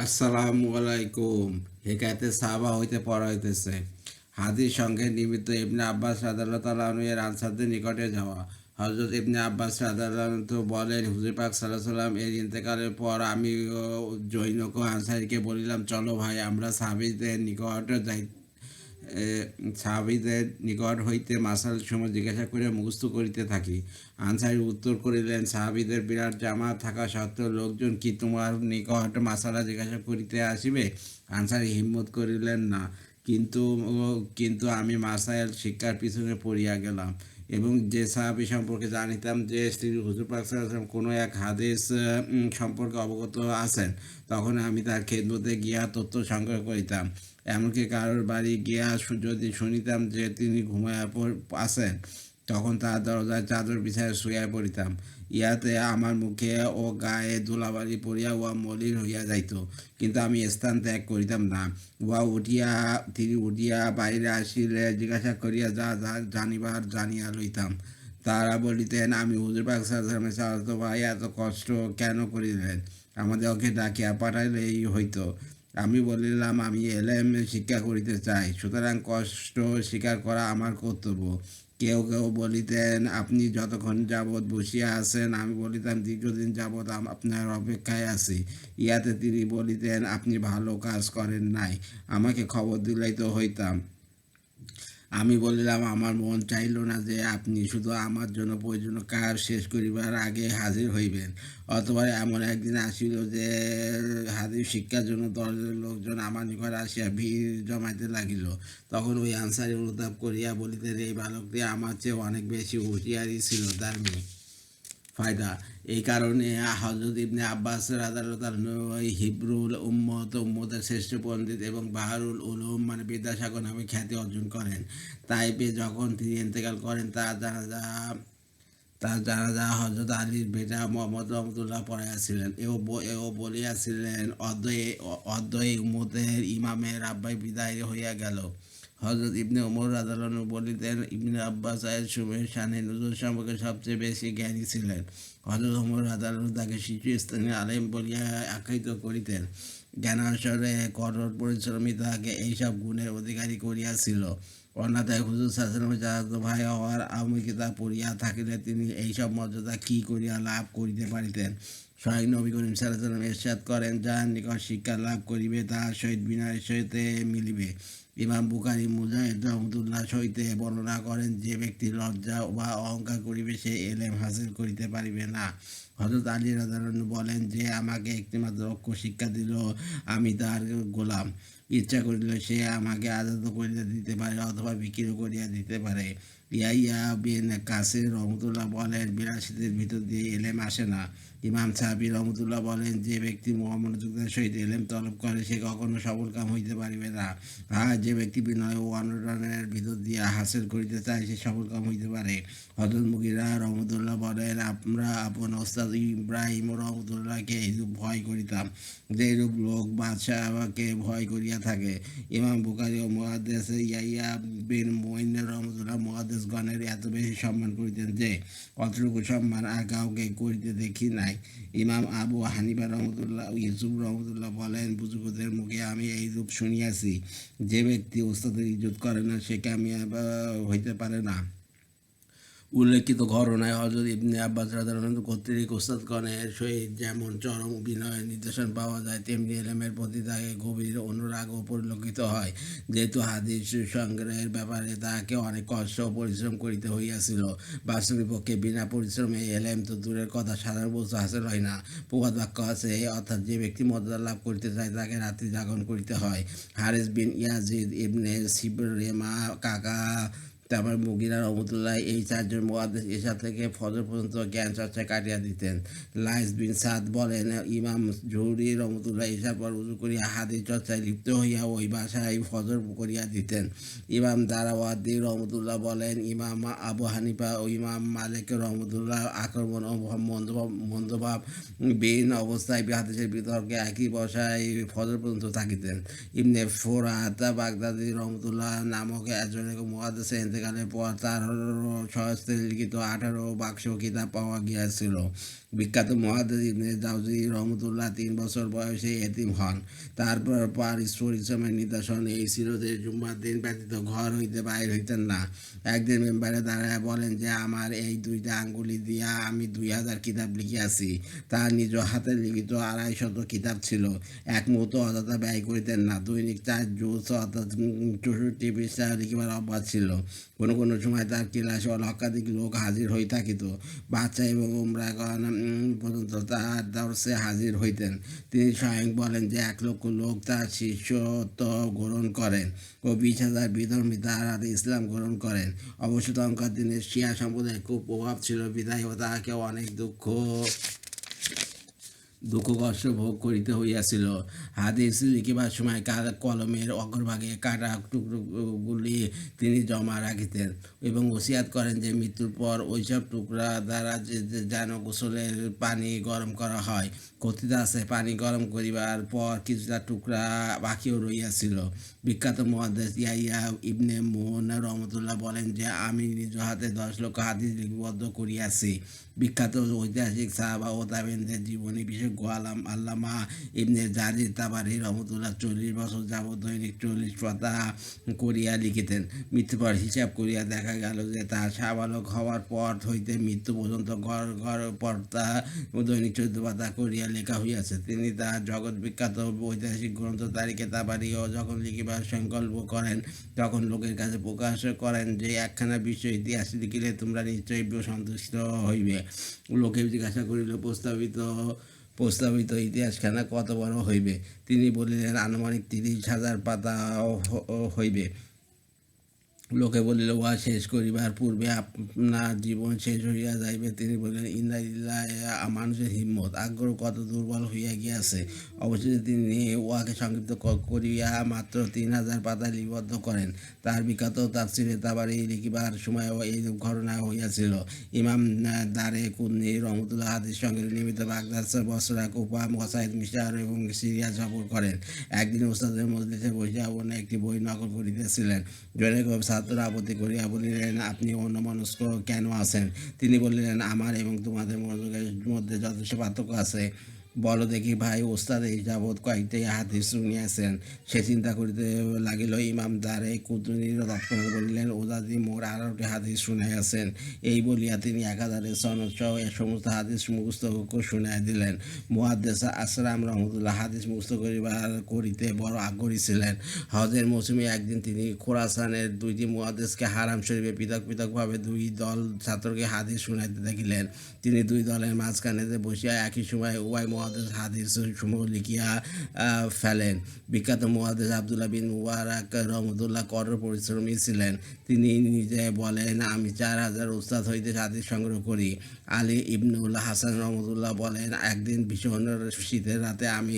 আসসালামু আলাইকুম। হেকায়েতে সাহাবা হইতে পড়া হইতেছে। হাদিস সঙ্গে নিমিত্ত ইবনে আব্বাস রাদিয়াল্লাহু তাআলা আনহু এর আনসারদের নিকটে যাওয়া। হযরত ইবনে আব্বাস রাদিয়াল্লাহু আনহু বলেন, হুজুর পাক সাল্লাল্লাহু আলাইহি ওয়াসাল্লাম এর ইন্তেকালের পর আমি জনৈক আনসারীকে বলিলাম, চলো ভাই আমরা সাহাবীদের নিকট যাই, সাহাবীদের নিকট হইতে মাসাল সময় জিজ্ঞাসা করিয়া মুখস্থ করিতে থাকি। আনসারী উত্তর করিলেন, সাহাবীদের বিরাট জামাত থাকা সত্ত্বেও লোকজন কি তোমার নিকট মাসালা জিজ্ঞাসা করিতে আসিবে? আনসারী হিম্মত করিলেন না। কিন্তু কিন্তু আমি মাসাইল শিক্ষার পিছনে পড়িয়া গেলাম এবং যে সাহাবী সম্পর্কে জানিতাম যে শ্রী হুজুর পাক সাল্লাল্লাহু আলাইহি ওয়াসাল্লাম কোনো এক হাদিস সম্পর্কে অবগত আছেন, তখন আমি তার খেদমতে গিয়া তথ্য সংগ্রহ করিতাম। এমনকি কারোর বাড়ি গিয়া যদি শুনিতাম যে তিনি ঘুমাইয়া আছেন, তখন তার দরজায় চাদর বিছাইয়া শুইয়া পড়িতাম। ইয়াতে আমার মুখে ও গায়ে ধুলাবালি পড়িয়া উহা মলিন হইয়া যাইত, কিন্তু আমি স্থান ত্যাগ করিতাম না। তিনি উঠিয়া বাইরে আসিলে জিজ্ঞাসা করিয়া যা যা জানিবার জানিয়া লইতাম। তারা বলিতেন, আমি হুজুর পাক সাল্লাল্লাহু আলাইহি ওয়াসাল্লামের চাচাতো ভাই, এত কষ্ট কেন করিলেন? আমাদেরকে ডাকিয়া পাঠাইলেই হইতো। আমি বলিলাম, আমি এলেম শিক্ষা করিতে চাই, সুতরাং কষ্ট স্বীকার করা আমার কর্তব্য। কেউ কেউ বলিতেন, আপনি যতক্ষণ যাবৎ বসিয়া আছেন। আমি বলিতাম, দীর্ঘদিন যাবৎ আপনার অপেক্ষায় আছি। ইয়াতে তিনি বলিতেন, আপনি ভালো কাজ করেন নাই, আমাকে খবর দিলেই তো হইতাম। আমি বলিলাম, আমার মন চাইল না যে আপনি শুধু আমার জন্য প্রয়োজনীয় কাজ শেষ করিবার আগে হাজির হইবেন। অথবা এমন একদিন আসিল যে হাদিস শিক্ষার জন্য দলের লোকজন আমার নিকট আসিয়া ভিড় জমাইতে লাগিল। তখন ওই আনসারী অনুতাপ করিয়া বলিতেন, এই বালকটি আমার চেয়ে অনেক বেশি হুঁশিয়ারি ছিল ধার্মিক। ফায়দা এই কারণে হযরত ইবনে আব্বাস রাদিয়াল্লাহু আনহু হিব্রুল উম্মতের শ্রেষ্ঠ পণ্ডিত এবং বাহরুল উলুম বিদ্যাসাগর নামে খ্যাতি অর্জন করেন। তাইপে যখন তিনি ইন্তেকাল করেন, তার জানাজা হযরত আলীর বেটা মুহাম্মদ রহমতুল্লাহ পড়াইয়াছিলেন। এও বলিয়াছিলেন, অদ্বৈ উম্মতের ইমামের আব্বাই বিদায় হইয়া গেল। হযরত ইবনে ওমর রাদিয়াল্লাহু আনহু বলিতেন, ইবনে আব্বাস সুমের শানে নুজুল সম্পর্কে সবচেয়ে বেশি জ্ঞানী ছিলেন। হযরত ওমর রাদিয়াল্লাহু আনহু তাকে শীর্ষস্থানীয় আলেম বলিয়া আখ্যায়িত করিতেন। জ্ঞানার্জনে কঠোর পরিশ্রমী তাহাকে এইসব গুণের অধিকারী করিয়াছিল। অন্যথায় হুজুর সাল্লাল্লাহু আলাইহি ওয়াসাল্লামের চাচাতো ভাই হওয়ার আমি কিতাব পড়িয়া থাকিলে তিনি এইসব মর্যাদা কি করিয়া লাভ করিতে পারিতেন? স্বয়ং নবী করিম সাল্লাল্লাহু আলাইহি ওয়াসাল্লাম ইরশাদ করেন, যার নিকট শিক্ষা লাভ করিবে তাহার সহিত বিনয়ের সহিত মিলিবে। ইমাম বুখারী মুজাহিদ রহমতুল্লাহ সহিতে বর্ণনা করেন, যে ব্যক্তি লজ্জা বা অহংকার করিবে সে এলেম হাসিল করিতে পারিবে না। হযরত আলী রাদিয়াল্লাহু আনহু বলেন, যে আমাকে একটিমাত্র অক্ষর শিক্ষা দিল, আমি তার গোলাম। ইচ্ছা করিলে সে আমাকে আজাদ করিয়া দিতে পারে অথবা বিক্রি করিয়া দিতে পারে। ইয়াইয়া বিন কাসির রহমতুল্লাহ বলেন, বিলাসিতের ভিতর দিয়ে এলেম আসে না। ইমাম সাহাবী রহমতুল্লাহ বলেন, যে ব্যক্তি মনোযোগের সহিত এলেম তলব করে সে কখনো সফলকাম হইতে পারিবে না। আর যে ব্যক্তি বিনয় ও অনুরণনের ভিতর দিয়ে হাসিল করিতে চায় সে সফলকাম হইতে পারে। হযরত মুগীরা রহমতুল্লাহ বলেন, আমরা আপন ওস্তাদ ইব্রাহিম রহমতুল্লাহকে এইরূপ ভয় করিতাম, যে এইরূপ লোক বাদশাহকে ভয় করিয়া থাকে। ইমাম বুখারী ও মুহাদ্দিস ইয়াইয়া বিন মুঈন রহমতুল্লাহ মুহাদ্দিসগণের এত বেশি সম্মান করিতেন যে অতটুকু সম্মান আর কাউকে করিতে দেখি নাই। ইমাম আবু হানিফা রহমতুল্লাহ ইউসুফ রহমতুল্লাহ বলেন, বুজুর্গদের মুখে আমি এইরূপ শুনিয়াছি, যে ব্যক্তি ওস্তাদের ইজ্জত করে না সে কামিয়াব হইতে পারে না। উল্লেখিত ঘটনায় হযরত ইবনে আব্বাস রাদিয়াল্লাহু আনহু কর্তৃক ওস্তাদগণের সহিত যেমন চরম বিনয়ের নিদর্শন পাওয়া যায়, তেমনি এলেমের প্রতি তাকে গভীর অনুরাগও পরিলক্ষিত হয়। যেহেতু হাদিস সংগ্রহের ব্যাপারে তাহাকে অনেক কষ্ট ও পরিশ্রম করিতে হইয়াছিল। বাস্তবিক পক্ষে বিনা পরিশ্রমে এলেম তো দূরের কথা, সাধারণ বস্তু হাসিল হয় না। প্রবাদ বাক্য আছে, অর্থাৎ যে ব্যক্তি মর্যাদা লাভ করিতে চায় তাকে রাত্রি জাগরণ করিতে হয়। হারিস বিন ইয়াজিদ ইবনে সিবরেমা কাকা, তারপর মুগিরা রহমতুল্লাহ এই চারজন মুহাদ্দিস এশা থেকে ফজর পর্যন্ত জ্ঞান চর্চায় কাটিয়া দিতেন। লাইস বিন সাদ বলেন, ইমাম জুহরি রহমতুল্লাহ এশার পর উযু করিয়া হাদিস চর্চায় লিপ্ত হইয়া ওই বাসায় ফজর করিয়া দিতেন। ইমাম দারাওয়ার্দী রহমতুল্লাহ বলেন, ইমাম আবু হানিফা ও ইমাম মালিক রহমতুল্লাহ আক্রমণ ও মন্দভাব বিন অবস্থায় হাদিসের বিতর্কে একই বসায় ফজর পর্যন্ত থাকিতেন। ইবনে ফোরাত বাগদাদী রহমতুল্লাহ নামক একজন মুহাদ্দিসের ইন্তেকালের পর তার স্বহস্তে লিখিত 18 বাক্স কিতাব পাওয়া গিয়াছিল। বিখ্যাত মুহাদ্দিস ইবনে জাওজি রহমতুল্লাহ 3 বছর বয়সে এতিম হন। তারপর পরিশ্রমের নিদর্শন এই ছিল যে জুম্মার দিন ব্যতীত ঘর হইতে বাইর হইতেন না। একদিন মেম্বারে দাঁড়ায় বলেন যে আমার এই 2টা আঙ্গুলি দিয়া আমি 2000 কিতাব লিখিয়াছি। তার নিজ হাতে লিখিত 250 কিতাব ছিল। এক মুহূর্ত অযথা ব্যয় করিতেন না। দৈনিক 4 জুজ অর্থাৎ 64 পৃষ্ঠা লিখিবার অভ্যাস ছিল। কোনো কোনো সময় তার ক্লাসে লক্ষাধিক লোক হাজির হয়ে থাকিত। বাচ্চা এবং উমরাগণ পর্যন্ত তার দর্শে হাজির হইতেন। তিনি স্বয়ং বলেন যে 1 লক্ষ লোক তার শিষ্যত্ব গ্রহণ করেন ও 20,000 বিধর্মী তার হাতে ইসলাম গ্রহণ করেন। অবশ্য তখনকার দিনে শিয়া সম্প্রদায়ের খুব প্রভাব ছিল বিধায় ও তাহাকে অনেক দুঃখ কষ্ট ভোগ করিতে হইয়াছিল। হাদিস লিখিবার সময় কলমের অগ্রভাগে কাটা টুকরোগুলি তিনি জমা রাখিতেন এবং ওসিয়াত করেন যে মৃত্যুর পর ওইসব টুকরা দ্বারা যেন গোসলের পানি গরম করা হয়। কথিত আছে পানি গরম করিবার পর কিছুটা টুকরা বাকিও রইয়াছিল। বিখ্যাত মুহাদ্দিস ইয়াহিয়া ইবনে মুন রহমতুল্লাহ বলেন যে আমি নিজ হাতে 10 লক্ষ হাদিস লিপিবদ্ধ করিয়াছি। বিখ্যাত ঐতিহাসিক সাহাবা ও তাবেঈনদের জীবনী বিশেষজ্ঞ আল্লামা ইবনে জারির তাবারি রহমতুল্লাহ 40 বছর যাবৎ দৈনিক 40 পাতা করিয়া লিখিতেন। মৃত্যুর পর হিসাব করিয়া দেখা গেল যে তার সাবালক হওয়ার পর হইতে মৃত্যু পর্যন্ত গড় পর্দা দৈনিক 14 পাতা করিয়া লেখা হইয়াছে। তিনি তার জগৎ বিখ্যাত ঐতিহাসিক গ্রন্থ তারিখে তাবারি ও যখন লিখিবার সংকল্প করেন তখন লোকের কাছে প্রকাশ করেন যে একখানা বিশ্ব ইতিহাস লিখিলে তোমরা নিশ্চয়ই সন্তুষ্ট হইবে। লোকে জিজ্ঞাসা করিল প্রস্তাবিত ইতিহাসখানা কত বড় হইবে? তিনি বলিলেন আনুমানিক 30,000 পাতা হইবে। লোকে বলিল উহা শেষ করিবার পূর্বে আপনার জীবন শেষ হইয়া যাইবে। তিনি বললেন ইন্না লিল্লাহি, মানুষের হিম্মত আগ্রহ কত দুর্বল হইয়া গিয়াছে। অবশেষে তিনি উহাকে সংক্ষিপ্ত করিয়া মাত্র 3,000 পাতা লিপিবদ্ধ করেন। তার বিখ্যাত তাফসিরে তাবারি লিখিবার সময় এইরূপ ঘটনা হইয়াছিল। ইমাম দারে কুতনি রহমতুল্লাহ হাদিস সঙ্গে নিয়মিত বাগদাদ, বসরা, কুফা, মসাইদ, মিশর এবং সিরিয়া সফর করেন। একদিন ওস্তাদের মজলিসে বসিয়া অন্য একটি বই নকল করিতেছিলেন। জনৈক ছাত্ররা আপত্তি করিয়া বলিলেন আপনি অন্যমনস্ক কেন আছেন? তিনি বলিলেন আমার এবং তোমাদের মধ্যে যথেষ্ট পার্থক্য আছে। বলো দেখি ভাই, ওস্তাদ এই যাবৎ কয়েকটি হাদিস শুনিয়াছেন। সে চিন্তা করিতে লাগিল। ইমাম দারে কুতনির তৎক্ষণাৎ বলিলেন ওদাদি মোর 18টি হাদিস শুনাইয়াছেন। এই বলিয়া তিনি 1000 সনদ সহ এ সমস্ত হাদিস মুখস্থ শুনাইয়া দিলেন। মুহাদ্দিস আসরাম রহমতুল্লাহ হাদিস মুখস্থ করিতে বড় আগ্রহী ছিলেন। হজের মৌসুমে একদিন তিনি খোরাসানের 2টি মুহাদ্দিসকে হারাম শরীফে পৃথকভাবে 2 দল ছাত্রকে হাদিস শুনাইতে দেখিলেন। তিনি 2 দলের মাঝখানে বসিয়া একই সময় উভয় মুহাদ্দিস হাদিস সমূহ লিখিয়া ফেলেন। বিখ্যাত মুহাদ্দিস আব্দুল্লাহ বিন মুবারাক রহমতুল্লাহ কঠোর পরিশ্রমী ছিলেন। তিনি নিজে বলেন আমি 4000 উস্তাদ হইতে হাদিস সংগ্রহ করি। আলী ইবনুল হাসান রহমতুল্লাহ বলেন একদিন ভীষণ শীতের রাতে আমি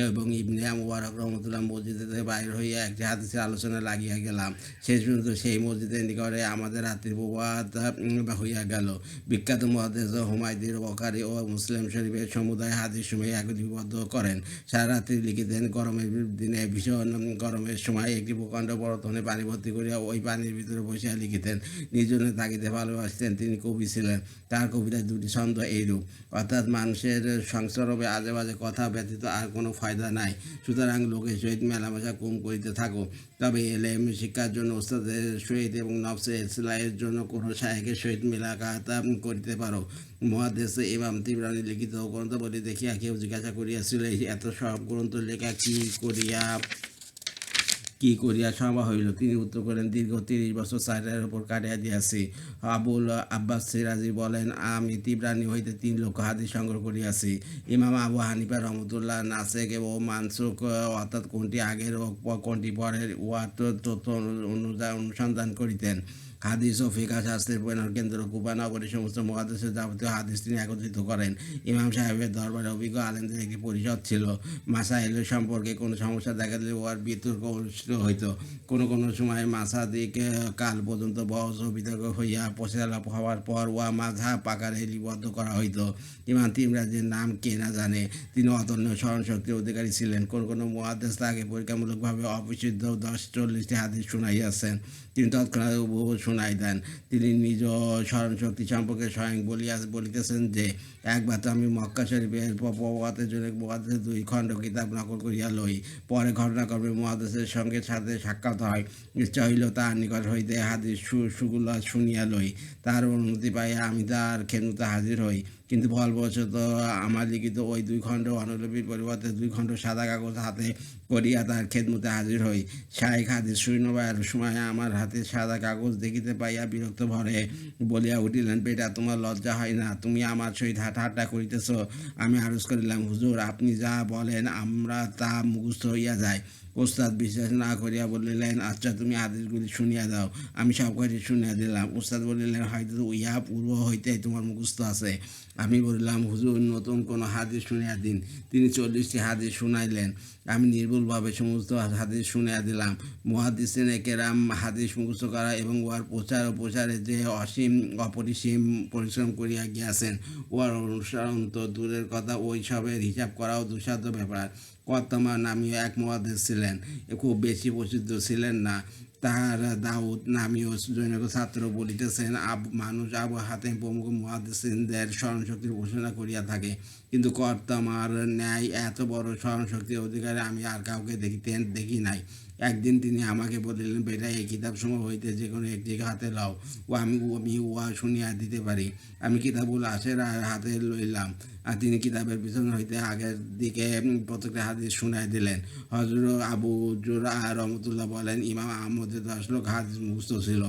এবং ইবনে মুবারাক রহমতুল্লাহ মসজিদে বাইর হইয়া একটি হাদিসের আলোচনা লাগিয়া গেলাম। শেষ পর্যন্ত সেই মসজিদের নিকটে আমাদের রাত্রির প্রভাত হইয়া গেল। বিখ্যাত মুহাদ্দিস হুমায়দির বুখারী ও মুসলিম শরীফের সমুদায় হাদিস সমূহ একত্রিবদ্ধ করেন। সারা রাত্রি লিখিতেন। গরমের দিনে ভীষণ গরমের সময় একটি প্রকাণ্ড বরতনে পানি ভর্তি করিয়া ওই পানির ভিতরে বসিয়া লিখিতেন। নির্জনে থাকিতে ভালোবাসতেন। তিনি কবি ছিলেন। তার কবিতায় 2টি ছন্দ এইরূপ, অর্থাৎ মানুষের সংসর্গে আজে বাজে কথা ব্যতীত আর কোনো ফায়দা নাই, সুতরাং লোকের সহিত মেলামেশা কম করিতে থাকো। তবে এলেম শিক্ষার জন্য ওস্তাদের সহিত এবং নফসে ইসলাহের জন্য কোনো শায়েখের সহিত মেলাকাত করিতে পারো। মুহাদ্দিস ইমাম তিবরানী লিখিত গ্রন্থবলী দেখিয়া কেউ জিজ্ঞাসা করিয়াছিল এত সব গ্রন্থ লেখা কি করিয়া সম্ভব হইল? তিনি উত্তর করেন দীর্ঘ 30 বছর সাইরের উপর কাটিয়া দিয়াছি। আবুল আব্বাস সিরাজি বলেন আমি তিবরানী হইতে 3 লক্ষ হাদিস সংগ্রহ করিয়াছি। ইমাম আবু হানিফা রহমতুল্লাহ নাসেক ও মানসুখ অর্থাৎ কোনটি আগের ও কোনটি পরের উহার তথ্য অনুসন্ধান করিতেন। হাদিস ও ফিকহ শাস্ত্রের কেন্দ্র কুফা নগরীর সমস্ত মুহাদ্দিসের যাবতীয় হাদিস তিনি একত্রিত করেন। ইমাম সাহেবের দরবারে অভিজ্ঞ আলেমদের একটি পরিষদ ছিল। মাসাইল সম্পর্কে কোনো সমস্যা দেখা দিলে উহার বিতর্ক অনুষ্ঠিত হইত। কোনো সময় মাসাদিক কাল পর্যন্ত বহস ও বিতর্ক হইয়া পরিচালনা হওয়ার পর উহা মাযহাব আকারে লিপিবদ্ধ করা হইত। ইমাম তিরমিজির নাম কে না জানে? তিনি অতন্য স্মরণশক্তির অধিকারী ছিলেন। কোনো মুহাদ্দিস তাকে পরীক্ষামূলকভাবে অবিশুদ্ধ 40টি হাদিস শুনাইয়াছেন। তিনি তৎক্ষণাৎ শুনাই দেন। তিনি নিজ স্মরণশক্তি সম্পর্কে স্বয়ং বলিতেছেন যে, একবার তো আমি মক্কা শরীফের প্রভাতের জন্য মুহাদ্দিসের 2 খণ্ড কিতাব নকল করিয়া লই। পরে ঘটনাক্রমে মুহাদ্দিসের সঙ্গে সাথে সাক্ষাৎ হয়। ইচ্ছা হইল তাহার নিকট হইতে হাদিস সুগুলা শুনিয়া লই। তাহার অনুমতি পাইয়া আমি তাহার খেদমতে হাজির হই। কিন্তু ভুলবশত আমার লিখিত ওই 2 খণ্ড অনুলিপির পরিবর্তে 2 খণ্ড সাদা কাগজ হাতে করিয়া তার খেদমতে হাজির হই। শাইখ হাদিস শুনিবার সময় আমার হাতে সাদা কাগজ দেখিতে পাইয়া বিরক্ত ভরে বলিয়া উঠিলেন, বেটা, তোমার লজ্জা হয় না? তুমি আমার সহিত ঠাট্টা করিতেছ? আমি আরজ করিলাম, হুজুর, আপনি যা বলেন আমরা তা মুখস্থ হইয়া যায়। ওস্তাদ বিশ্বাস না করিয়া বলিলেন, আচ্ছা, তুমি হাদিসগুলি শুনিয়া দাও। আমি সব কয়টি শুনিয়া দিলাম। ওস্তাদ বলিলেন, হয়তো ইহা পূর্ব হইতেই তোমার মুখস্থ আছে। আমি বলিলাম, হুজুর, নতুন কোনো হাদিস শুনিয়া দিন। তিনি 40টি হাদিস শুনাইলেন। আমি নির্ভুলভাবে সমস্ত হাদিস শুনিয়া দিলাম। মুহাদ্দিসিনে কেরাম হাদিস মুখস্থ করা এবং উহার প্রচার ও প্রসারে যে অপরিসীম পরিশ্রম করিয়া গিয়াছেন, উহার অনুসরণ তো দূরের কথা, ওই সবের হিসাব করাও দুঃসাধ্য ব্যাপার। কর্তমা নামীয় এক মুহাদ্দিস ছিলেন, খুব বেশি প্রসিদ্ধ ছিলেন না। তাহার দাউদ নামীয় জনৈক ছাত্র বলিতেছেন, মানুষ আবু হাতেম প্রমুখ মুহাদ্দিসিনদের স্মরণশক্তির ঘোষণা করিয়া থাকে, কিন্তু কর্তামার ন্যায় এত বড় স্মরণশক্তির অধিকারে আমি আর কাউকে দেখি নাই। একদিন তিনি আমাকে বলিলেন, বেটা, এই কিতাবসমূহ হইতে যে কোনো একটি হাতে লও, আমি উহা শুনিয়া দিতে পারি। আমি কিতাবুল আশের হাতে লইলাম, আর তিনি কিতাবের পিছন হইতে আগের দিকে প্রত্যেকটা হাদিস শুনাই দিলেন। হযরত আবু জুরা রহমতুল্লাহ বলেন, ইমাম আহমদের 10 লক্ষ হাদিস মুখস্থ ছিল।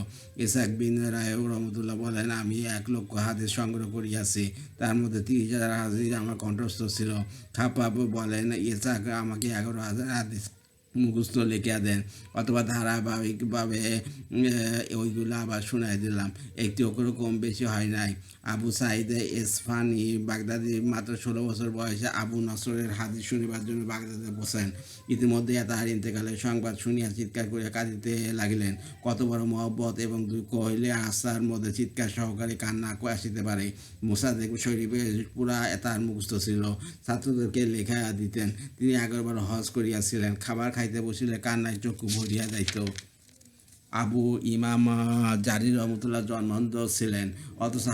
ইসহাক বিন রায়হ রহমতুল্লাহ বলেন, আমি 1 লক্ষ হাদিস সংগ্রহ করিয়াছি, তার মধ্যে 30,000 হাদিস আমার কণ্ঠস্থ ছিল। খাপ্পাব বলেন, ইসহাক আমাকে 11,000 হাদিস মুখস্থ লিখিয়া দেন, অথবা ধারাবাহিকভাবে ওইগুলো আবার শুনাই দিলাম। একটি ওগুলো কম বেশি হয় নাই। আবু সাইদ ইসফানি বাগদাদি মাত্র 16 বছর বয়সে আবু নসরের হাদিস শুনিবার জন্য বাগদাদে বসেন। ইতিমধ্যে তাহার ইন্তেকালের সংবাদ শুনিয়া চিৎকার করিয়া কাঁদিতে লাগিলেন। কত বড় মহব্বত এবং দুঃখ হইলে আস্থার মধ্যে চিৎকার সহকারে কান্না আসিতে পারে। মুসাদ্দেক শরীফে পুরা তার মুখস্থ ছিল। ছাত্রদেরকে লেখা দিতেন। তিনি 11 বার হজ করিয়াছিলেন। খাবার খাইতে বসিলে কান্নায় চক্ষু ভরিয়া যাইত। আবু ইমাম জারির রহমতুল্লাহ জন্মন্ধ ছিলেন, অথচ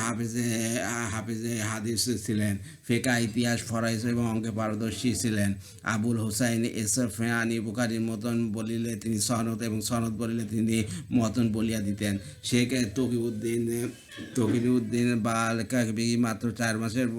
হাফেজে হাদিস ছিলেন। ফিকহ, ইতিহাস, ফরাইজ এবং অঙ্কে পারদর্শী ছিলেন। আবুল হুসাইন ইসফানি বুখারীর মতন বলিলে তিনি সনদ, এবং সনদ বলিলে তিনি মতন বলিয়া দিতেন। শেখ তকিউদ্দিন বালকাবি মাত্র 4 মাসের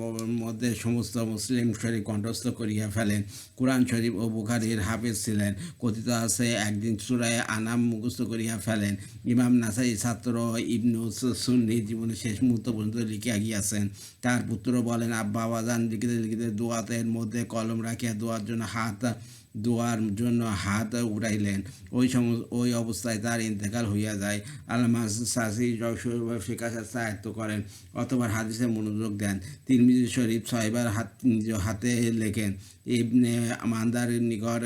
মধ্যে সমস্ত মুসলিম শরীফ কণ্ঠস্থ করিয়া ফেলেন। কুরআন শরীফ ও বুখারীর হাফেজ ছিলেন। কথিত আছে, একদিন সূরা আনাম মুখস্থ করিয়া ফেলেন। ইমাম নাসাই ছাত্র ইবনু সুন্নি জীবনের শেষ মুহূর্ত পর্যন্ত লিখিয়া গিয়াছেন। তার পুত্র বলেন, আব্বা বাজান লিখিতে লিখিতে দোয়াতের মধ্যে কলম রাখিয়া দোয়ার জন্য হাত উঠাইলেন। ওই অবস্থায় তার ইন্তেকাল হইয়া যায়। আল্লামা সাসি ফিকহ শাস্ত্র আয়ত্ত করেন অথবা হাদিসে মনোযোগ দেন। তিরমিজি শরীফ 6 বার নিজ হাতে লেখেন। ইবনে মান্দারের নিকট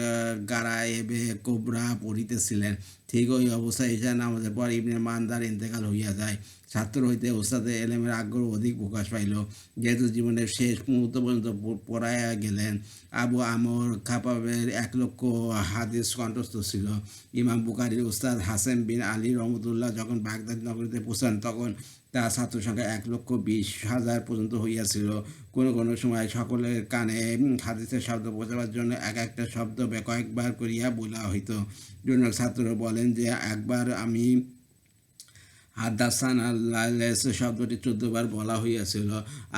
গারায়েবে কোবরা পড়িতেছিলেন। ঠিক ওই অবস্থায় ঈশা নামাজের পর ইবনে মান্দার ইন্তেকাল হইয়া যায়। ছাত্র হইতে ওস্তাদের এলেমের আগ্রহ অধিক প্রকাশ পাইল, যেহেতু জীবনের শেষ মুহূর্ত পর্যন্ত পড়াইয়া গেলেন। আবু আমর খাপাবের 1 লক্ষ হাদিস কণ্ঠস্থ ছিল। ইমাম বুখারীর ওস্তাদ হাসেম বিন আলী রহমতুল্লাহ যখন বাগদাদ নগরীতে পৌঁছান, তখন তার ছাত্র সংখ্যা 1,20,000 পর্যন্ত হইয়াছিল। কোনো কোনো সময় সকলের কানে হাদিসের শব্দ পৌঁছাবার জন্য একটা শব্দ কয়েকবার করিয়া বলা হইত। জনক ছাত্র বলেন যে, একবার আমি হাদাসান আল্লাহ শব্দটি 14 বার বলা হইয়াছিল।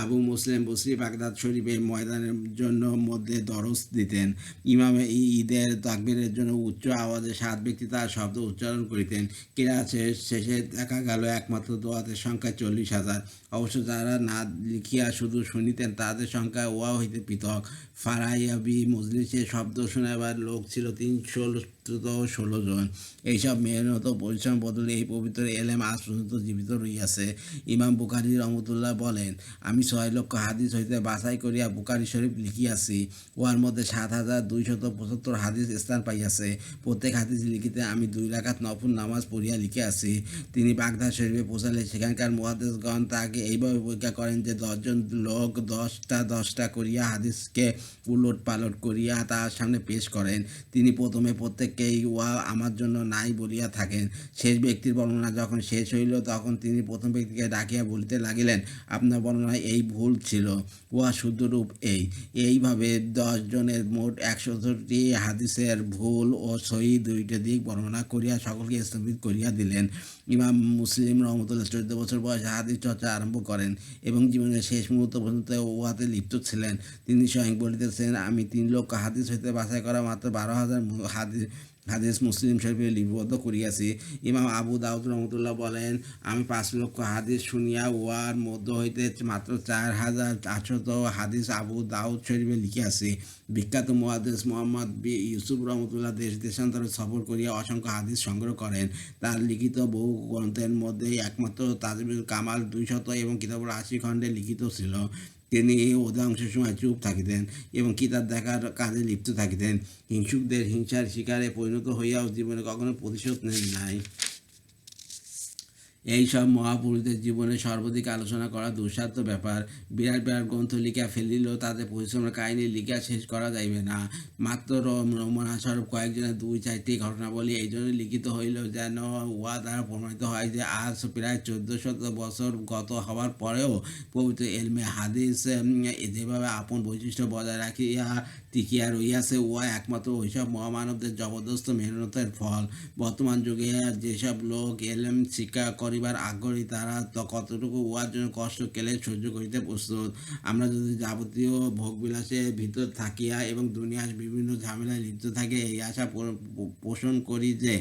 আবু মুসলিম বসরি বাগদাদ শরীফে ময়দানের জন্য মধ্যে দরস দিতেন। ইমামে ঈদের তাকবীরের জন্য উচ্চ আওয়াজে 7 ব্যক্তি তার শব্দ উচ্চারণ করিতেন। কিরাত শেষে দেখা গেল একমাত্র দোয়াতের সংখ্যা 40,000। অবশ্য যারা না লিখিয়া শুধু শুনিতেন, তাদের সংখ্যা ওয়া হইতে পৃথক। ফারাইয়াবি মজলিসে শব্দ শোনাবার লোক ছিল 316 জন। এইসব মেহনত পরিশ্রম বদলে এই পবিত্র এলেম আজ পর্যন্ত জীবিত রইয়াছে। ইমাম বুখারী রহমতুল্লাহ বলেন, আমি 6 লক্ষ হাদিস হইতে বাছাই করিয়া বুখারী শরীফ লিখিয়াছি। উহার মধ্যে 7,275 হাদিস স্থান পাইয়াছে। প্রত্যেক হাদিস লিখিতে আমি 2 রাকাত নফল নামাজ পড়িয়া লিখিয়াছি। তিনি বাগদাদ শরীফে পৌঁছালে সেখানকার মুহাদ্দিসগণ তাকে এইভাবে পরীক্ষা করেন যে, 10 জন লোক 10টা করিয়া হাদিসকে উলট পালট করিয়া তার সামনে পেশ করেন। তিনি প্রথমে প্রত্যেক প্রত্যেককেই উহা আমার জন্য নাই বলিয়া থাকেন। শেষ ব্যক্তির বর্ণনা যখন শেষ হইল তখন তিনি প্রথম ব্যক্তিকে ডাকিয়া বলিতে লাগিলেন, আপনার বর্ণনায় এই ভুল ছিল, উহা শুদ্ধরূপ এইভাবে 10 জনের মোট 170টি হাদিসের ভুল ও সহিহ দুইটি দিক বর্ণনা করিয়া সকলকে স্থগিত করিয়া দিলেন। ইমাম মুসলিম রহমতুল্লাহ 14 বছর বয়সে হাদিস চর্চা আরম্ভ করেন এবং জীবনের শেষ মুহূর্ত পর্যন্ত উহাতে লিপ্ত ছিলেন। তিনি স্বয়ং বলিতেছেন, আমি 3 লক্ষ হাদিস হইতে বাছাই করা মাত্র 12,000 হাদিস মুসলিম শরীফে লিপিবদ্ধ করিয়াছি। ইমাম আবু দাউদ রহমতুল্লাহ বলেন, আমি 5 লক্ষ হাদিস শুনিয়া উহার মধ্য হইতে মাত্র 4,800 হাদিস আবু দাউদ শরীফে লিখিয়াছি। বিখ্যাত মুহাদ্দিস মুহাম্মদ ইউসুফ রহমতুল্লাহ দেশ দেশান্তরে সফর করিয়া অসংখ্য হাদিস সংগ্রহ করেন। তার লিখিত বহু গ্রন্থের মধ্যে একমাত্র তাজবিল কামাল 200 এবং কিতাবুল 80 খণ্ডে লিখিত ছিল। তিনি অধিকাংশ সময় চুপ থাকিতেন এবং কিতাব দেখার কাজে লিপ্ত থাকিতেন। হিংসুকদের হিংসার শিকারে পরিণত হইয়াও জীবনে কখনো প্রতিশোধ নেন নাই। এই সব মহাপুরুষদের জীবনে সর্বাধিক আলোচনা করা দুঃসাধ্য ব্যাপার। বিরাট বিরাট গ্রন্থ লিখিয়া ফেলিলেও তাদের পরিশ্রমের কাহিনী লিখিয়া শেষ করা যাইবে না। মাত্র নমুনাস্বরূপ কয়েকজনের 2-4টি ঘটনাবলী এই জন্য লিখিত হইল যেন উহা দ্বারা প্রমাণিত হয় যে আজ প্রায় 1400 বছর গত হওয়ার পরেও পবিত্র এলমে হাদিস যেভাবে আপন বৈশিষ্ট্য বজায় রাখিয়া টিকিয়া রইয়াছে, উহা একমাত্র ওইসব মহামানবদের জবরদস্ত মেহনতের ফল। বর্তমান যুগে যেসব লোক এলম শিক্ষা করিবার আগ্রহী, তারা কতটুকু উহার জন্য কষ্ট কেলে সহ্য করিতে প্রস্তুত। আমরা যদি যাবতীয় ভোগবিলাসের ভিতর থাকিয়া এবং দুনিয়ার বিভিন্ন ঝামেলায় লিপ্ত থাকে এই আশা পোষণ করি যে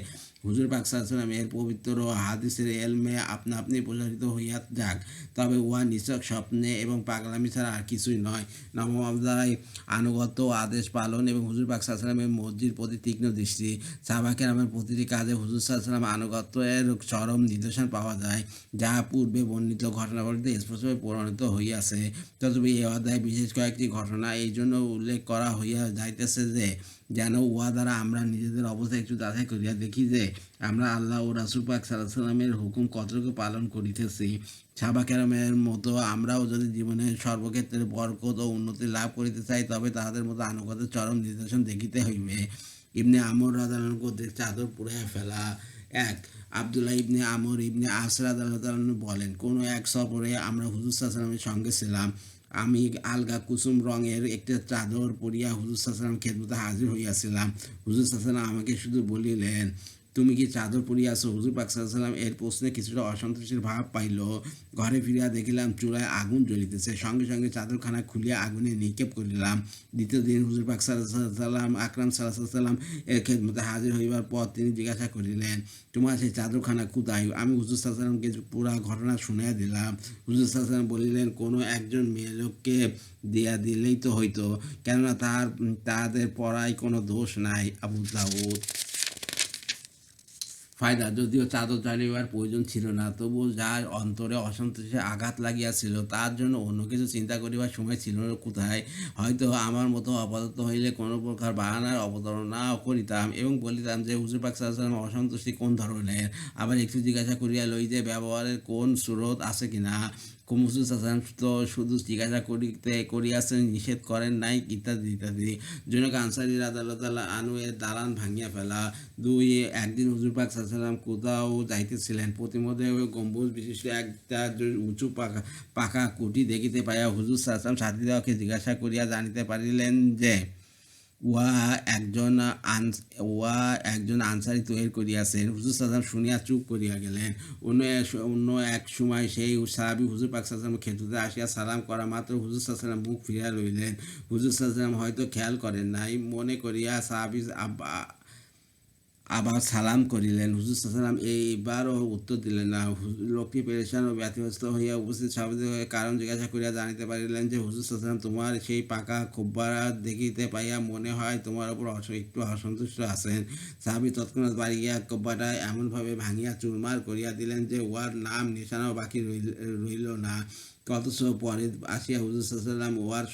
হুজুর পাক সাল্লাল্লাহু আলাইহি ওয়াসাল্লাম এর পবিত্র হাদিসের এলমে আপনা আপনি প্রসারিত হইয়া যাক, তবে উহা নিছক স্বপ্নে এবং পাগলামি ছাড়া আর কিছুই নয়। নবমদায় আনুগত্য ও আদেশ পালন এবং হুজুর পাক সাল্লাল্লাহু আলাইহি ওয়াসাল্লামের মসজিদ প্রতি তীক্ষ্ণ দৃষ্টি। সাহাবা কেরামের প্রতিটি কাজে হুজুর সাল্লাল্লাহু আলাইহি ওয়াসাল্লাম আনুগত্যের চরম নিদর্শন পাওয়া যায়, যা পূর্বে বর্ণিত ঘটনাবলীতে স্পষ্টভাবে প্রমাণিত হইয়াছে। তথাপি এই অধ্যায়ে বিশেষ কয়েকটি ঘটনা এই জন্য উল্লেখ করা হইয়া যাইতেছে যে যেন উহা দ্বারা আমরা নিজেদের অবস্থা একটু যাচাই করিয়া দেখি যে আমরা আল্লাহ ও রাসূল পাক সাল্লাল্লাহু আলাইহি ওয়াসাল্লামের হুকুম কতটুকু পালন করিতেছি। সাহাবা কেরামের মতো আমরাও যদি জীবনের সর্বক্ষেত্রে বরকত ও উন্নতি লাভ করিতে চাই, তবে তাহাদের মতো আনুগত্যের চরম নিদর্শন দেখিতে হইবে। ইবনে আমর রাদিয়াল্লাহু আনহু কর্তৃক চাদর পুড়াইয়া ফেলা। 1 আব্দুল্লাহ ইবনে আমর ইবনে আস রাদিয়াল্লাহু আনহু বলেন, কোনো এক সফরে আমরা হুজুর সাল্লাল্লাহু আলাইহি ওয়াসাল্লামের সঙ্গে ছিলাম। আমি আলগা কুসুম রঙের একটা চাদর পরিয়া হুজুর সাল্লাল্লাহু আলাইহি ওয়াসাল্লামের খেদমতে হাজির হইয়াছিলাম। হুজুর সাল্লাল্লাহু আলাইহি ওয়াসাল্লাম আমাকে শুধু বলিলেন, তুমি কি চাদর পরিয়াছ? হুজুর পাক সাল্লাল্লাহু আলাইহি ওয়াসাল্লাম এর প্রশ্নে কিছুটা অসন্তুষ্টির ভাব পাইল। ঘরে ফিরিয়া দেখিলাম চুলায় আগুন জ্বলিতেছে। সঙ্গে সঙ্গে চাদরখানা খুলিয়া আগুনে নিক্ষেপ করিলাম। দ্বিতীয় দিন হুজুর পাক সাল্লাল্লাহু আলাইহি ওয়াসাল্লাম আকরাম সাল্লাল্লাহু আলাইহি ওয়াসাল্লাম এর খেদমতে হাজির হইবার পর তিনি জিজ্ঞাসা করিলেন, তোমার সেই চাদরখানা কোথায়? আমি হুজুর সাল্লাল্লাহু আলাইহি ওয়াসাল্লামকে পুরা ঘটনা শুনাইয়া দিলাম। হুজুর সাল্লাল্লাহু আলাইহি ওয়াসাল্লাম বলিলেন, কোনো একজন মেয়ে লোককে দিয়া দিলেই তো হইতো, কেননা তাদের পড়ায় কোনো দোষ নাই। আবু দাউদ। ফায়দা, যদিও চাদর জ্বালিবার প্রয়োজন ছিল না, তবুও যার অন্তরে অসন্তোষের আঘাত লাগিয়াছিল তার জন্য অন্য কিছু চিন্তা করিবার সময় ছিল কোথায়? হয়তো আমার মতো অপদার্থ হইলে কোনো প্রকার বাহানার অবতারণাও করিতাম এবং বলিতাম যে হুজুর পাক সাল্লাল্লাহু আলাইহি ওয়াসাল্লাম অসন্তুষ্টি কোন ধরনের। আবার একটু জিজ্ঞাসা করিয়া লই যে ব্যবহারের কোন স্রোত আছে কিনা। হুজুর সাল্লাল্লাহু আলাইহি ওয়াসাল্লাম তো শুধু জিজ্ঞাসা করিয়াছেন, নিষেধ করেন নাই, ইত্যাদি ইত্যাদি। জনক আনসারী রাদিয়াল্লাহু আনহু এর দালান ভাঙিয়া ফেলা। 2 একদিন হুজুর পাক সাল্লাল্লাহু আলাইহি ওয়াসাল্লাম কোথাও যাইতেছিলেন। প্রতিমধ্যে গম্বুজ বিশিষ্ট একটা উঁচু পাকা কুটি দেখিতে পাইয়া হুজুর সাল্লাল্লাহু আলাইহি ওয়াসাল্লাম সাথীদ্বয়কে জিজ্ঞাসা করিয়া জানিতে পারিলেন যে উহা একজন আনসারী তৈরি করিয়াছেন। হুজুর সাল্লাল্লাহু আলাইহি ওয়াসাল্লাম শুনিয়া চুপ করিয়া গেলেন। অন্য এক সময় সেই সাহাবী হুজুর পাক সাল্লাল্লাহু আলাইহি ওয়াসাল্লামের খেদমতে আসিয়া সালাম করা মাত্র হুজুর সাল্লাল্লাহু আলাইহি ওয়াসাল্লাম মুখ ফিরিয়া লইলেন। হুজুর সাল্লাল্লাহু আলাইহি ওয়াসাল্লাম হয়তো খেয়াল করেন নাই মনে করিয়া সাহাবী আবার সালাম করিলেন। হুজুর সাল্লাল্লাহু আলাইহি ওয়াসাল্লাম এইবারও উত্তর দিলেন না। লোকটি পেরেশান ও ব্যতিব্যস্ত হইয়া উপস্থিত সাহাবীদের কারণ জিজ্ঞাসা করিয়া জানিতে পারিলেন যে হুজুর সাল্লাল্লাহু আলাইহি ওয়াসাল্লাম তোমার সেই পাকা খোব্বা দেখিতে পাইয়া মনে হয় তোমার উপর একটু অসন্তুষ্ট আছেন। সাহাবী তৎক্ষণাৎ বাড়ি গিয়া খোব্বাটা এমনভাবে ভাঙিয়া চুরমার করিয়া দিলেন যে উহার নাম নিশানাও বাকি রইল না। অথচ পরে আসিয়া হুজুর সাল্লাম ওয়ার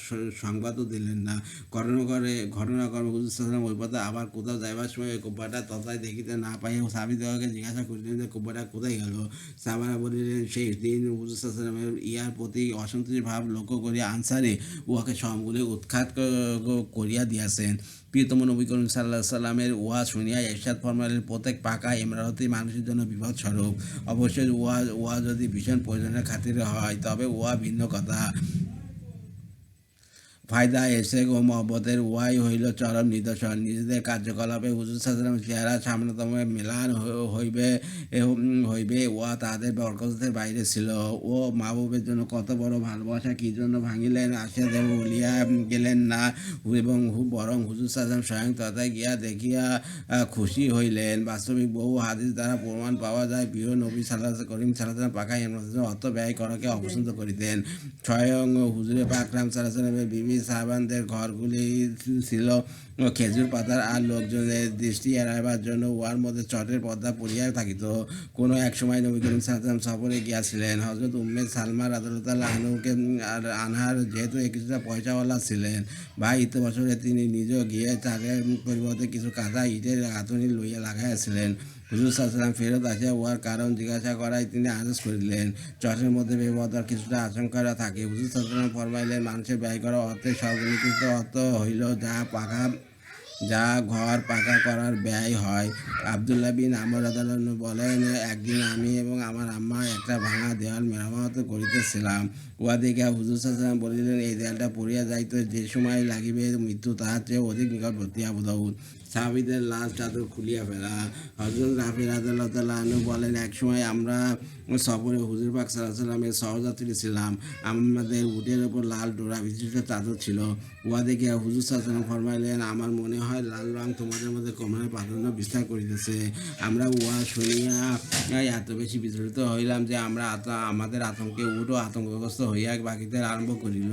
সংবাদও দিলেন না। ঘটনাক্রমে হুজুর সাল্লাম ওই পথে আবার কোথাও যাইবার সময় ওই কুব্বাটা তথায় দেখিতে না পাইয়া সাহাবীদিগকে জিজ্ঞাসা করিলেন যে কুব্বাটা কোথায় গেল। সাহাবারা বলিলেন, সেই দিন হুজুর সাল্লামের ইহার প্রতি অসন্তুষ্ট ভাব লক্ষ্য করিয়া আনসারে উহাকে সবগুলি উৎখাত করিয়া দিয়াছেন। প্রিয়তম নবী করিম সাল্লাল্লাহু আলাইহি সাল্লামের উহা শুনিয়া ইরশাদ ফরমাইলেন, প্রত্যেক পাকা ইমরাতি মানুষের জন্য বিপদ স্বরূপ। অবশ্যই উহা যদি ভীষণ প্রয়োজনের খাতিরে হয় তবে উহা ভিন্ন কথা। ফায়দা এসেক ও মহব্বতের উহাই হইল চরম নিদর্শন। নিজেদের কার্যকলাপে হুজুর সাল্লাল্লাহু চেহারা সামনেতম মেলান হইবে উহা তাদের বরকতের বাইরে ছিল। ও মাহবুবের জন্য কত বড় ভালোবাসা কি জন্য ভাঙিলেন আসিয়া দেব বলিয়া গেলেন না, এবং বরং হুজুর সাল্লাল্লাহু স্বয়ং তথায় গিয়া দেখিয়া খুশি হইলেন। বাস্তবিক বহু হাদিস দ্বারা প্রমাণ পাওয়া যায়, প্রিয় নবী করিম সাল্লাল্লাহু পাকা ইমরানের অর্থ ব্যয় করাকে অপছন্দ করিতেন। স্বয়ং হুজুরে পাক সাল্লাল্লাহু বিবি সাহাবানদের ঘরগুলি ছিল খেজুর পাতার, আর লোকজনের দৃষ্টি এড়াইবার জন্য উহার মধ্যে চটের পর্দা পড়িয়া থাকিত। কোনো এক সময় নবী করিম সাল্লাল্লাহু সফরে গিয়াছিলেন। হযরত উম্মে সালমা রাদিয়াল্লাহু আনহার যেহেতু কিছুটা পয়সাওয়ালা ছিলেন, ভাই বছরে তিনি নিজেও গিয়ে চালের পরিবর্তে কিছু কাঁচা ইটের গাঁথুনি লইয়া লাগাইয়াছিলেন। হুজুর সাল্লাল্লাহু ফেরত আসিয়া উহার কারণ জিজ্ঞাসা করায় তিনি আদেশ করিলেন। চটের মধ্যে বেপরদার কিছুটা আশঙ্কা থাকে। হুজুর সাল্লাল্লাহু ফরমাইলেন, মানুষের ব্যয় করা অর্থের সর্বনিকৃষ্ট অর্থ হইল যা ঘর পাকা করার ব্যয় হয়। আব্দুল্লাহ বিন আমর রাদিয়াল্লাহু বলেন, একদিন আমি এবং আমার আম্মা একটা ভাঙা দেওয়াল মেরামত করিতেছিলাম। উহা দেখিয়া হুজুর সাল্লাল্লাহু বলিলেন, এই দেয়ালটা পড়িয়া যাইতে যে সময় লাগিবে মৃত্যু তাহার চেয়ে অধিক নিকটবর্তী। আবু দাউদ। সাহাবীদের লাল চাদর খুলিয়া ফেলা। হযরত রাফি রাদিয়াল্লাহু তাআলা আনহু বলেন, একসময় আমরা সফরে হুজুর পাক সাল্লাল্লাহু আলাইহি ওয়াসাল্লামের সহযাত্রী ছিলাম। আমাদের উটের উপর লাল ডোরা বিশিষ্ট চাদর ছিল। উহা দেখিয়া হুজুর সাল্লাল্লাহু আলাইহি ওয়াসাল্লাম ফরমাইলেন, আমার মনে হয় লাল রং তোমাদের মধ্যে ক্রমে প্রাধান্য বিস্তার করিতেছে। আমরা উহা শুনিয়া এত বেশি বিচলিত হইলাম যে আমাদের আতঙ্কে উটও আতঙ্কগ্রস্ত হইয়া বাকিতে আরম্ভ করিল।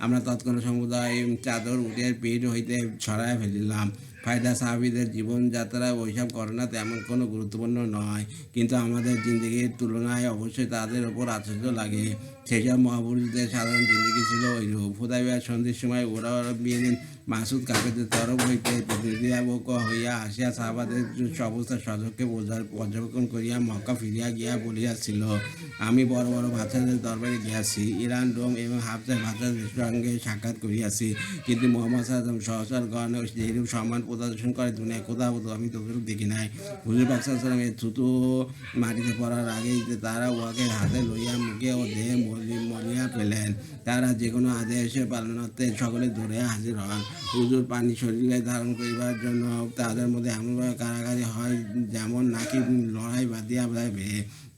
আমরা তৎক্ষণাৎ সমুদায় চাদর উটের পিঠ হইতে ছড়াইয়া ফেলিলাম। ফায়দা সাহাবীদের জীবনযাত্রা ওইসব ঘটনা তেমন কোনো গুরুত্বপূর্ণ নয়, কিন্তু আমাদের জিন্দেগির তুলনায় অবশ্যই তাদের ওপর আশ্চর্য লাগে। সেসব মহাপুরুষদের সাধারণ জিন্দেগি ছিল ওইরূপ। হুদায়বিয়ার সন্ধির সময় ওরা বিন মাসুদ কাফেরদের তরফ হইতে প্রতিনিধিত্ব হইয়া আসিয়া সাহাবাদের অবস্থা সচক্ষে পর্যবেক্ষণ করিয়া মক্কা ফিরিয়া গিয়া বলিয়াছিল, আমি বড় বড় বাদশাদের দরবারে গিয়াছি, ইরান, রোম এবং হাবশার বাদশাদের সঙ্গে সাক্ষাৎ করিয়াছি, কিন্তু মুহাম্মদ সাল্লাল্লাহু সহচরগণ যেরূপ সম্মান প্রদর্শন করে দুনিয়ায় কোথাও আমি ততটুকু দেখি নাই। হুজুর পাক সাল্লাল্লাহু আলাইহি ওয়াসাল্লামের থুতু মাটিতে পড়ার আগেই তারা উহাকে হাতে লইয়া মুখে ও দেহে মলিয়া পেলেন। তারা যে কোনো আদেশে পালনার্থে সকলে ধরে হাজির হন। হুজুর পানি শরীরে ধারণ করিবার জন্য তাদের মধ্যে এমনভাবে কারাগারি হয় যেমন নাকি লড়াই বাঁধিয়া যাইবে।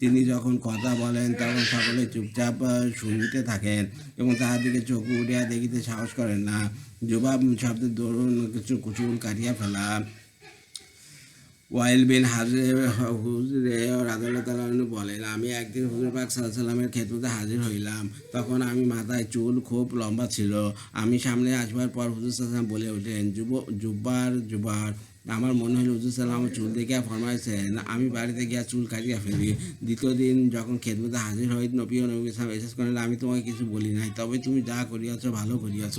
তিনি যখন কথা বলেন তখন সকলে চুপচাপ শুনিতে থাকেন এবং তাহার দিকে চোখ উঠিয়া দেখিতে সাহস করেন না। জবাব শব্দের দরুন কিছু কুচুল কাটিয়া ফেলা। ওয়াইল বিন হুজরে রাদিয়াল্লাহু তাআলা আনহু বলেন, আমি একদিন হুজুর পাক সাল্লাল্লাহু আলাইহি ওয়াসাল্লামের খেদমতে হাজির হইলাম। তখন আমি মাথায় চুল খুব লম্বা ছিল। আমি সামনে আসবার পর হুজুর সাল্লাল্লাহু আলাইহি ওয়াসাল্লাম বলে উঠলেন, জুব্বার। আমার মনে হলো হুজুর সাল্লাল্লাহু আলাইহি ওয়াসাল্লাম চুল দেখিয়া ফরমাইছেন আমি বাড়িতে গিয়া চুল কাটিয়া ফেলি। দ্বিতীয় দিন যখন খেদমতে হাজির হই, নবী সাল্লাল্লাহু এসেজ করেন, আমি তোমাকে কিছু বলি নাই, তবে তুমি যা করিয়াছ ভালো করিয়াছ।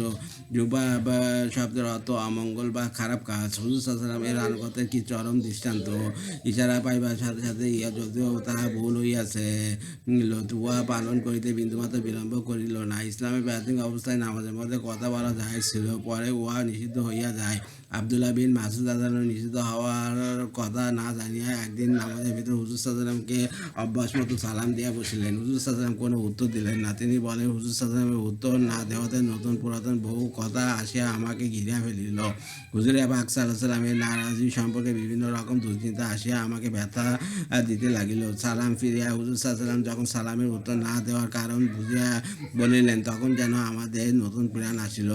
জুব্বা শব্দের অর্থ অমঙ্গল বা খারাপ কাজ। হুজুর সাল্লাল্লাহু আলাইহি ওয়াসাল্লাম এর আনুগত্যের কি চরম দৃষ্টান্ত। ইশারা পাইবার সাথে সাথে ইহা যদিও তাহা ভুল হইয়াছে, উহা পালন করিতে বিন্দুমাত্র বিলম্ব করিল না। ইসলামের প্রাথমিক অবস্থায় নামাজের মধ্যে কথা বলা জায়েজ ছিল, পরে উহা নিষিদ্ধ হইয়া যায়। আব্দুল্লাহ বিন মাসুদ রাদিয়াল্লাহু নিষিদ্ধ হওয়ার কথা না জানিয়া একদিন নামাজের ভিতর হুজুর সাল্লাল্লাহু আলাইহি ওয়াসাল্লামকে অভ্যাস মতো সালাম দিয়া বসিলেন। হুজুর সাল্লাল্লাহু আলাইহি ওয়াসাল্লাম কোনো উত্তর দিলেন না। তিনি বলেন, হুজুর সাল্লাল্লাহু আলাইহি ওয়াসাল্লামের উত্তর না দেওয়াতে নতুন পুরাতন বহু কথা আসিয়া আমাকে ঘিরিয়া ফেলিল। হুজুর পাক সাল্লাল্লাহু আলাইহি ওয়াসাল্লামের নারাজি সম্পর্কে বিভিন্ন রকম দুশ্চিন্তা আসিয়া আমাকে ব্যথা দিতে লাগিল। সালাম ফিরিয়া হুজুর সাল্লাল্লাহু আলাইহি ওয়াসাল্লাম যখন সালামের উত্তর না দেওয়ার কারণ বুঝিয়া বলিলেন, তখন যেন আমাদের নতুন প্রাণ আসিল।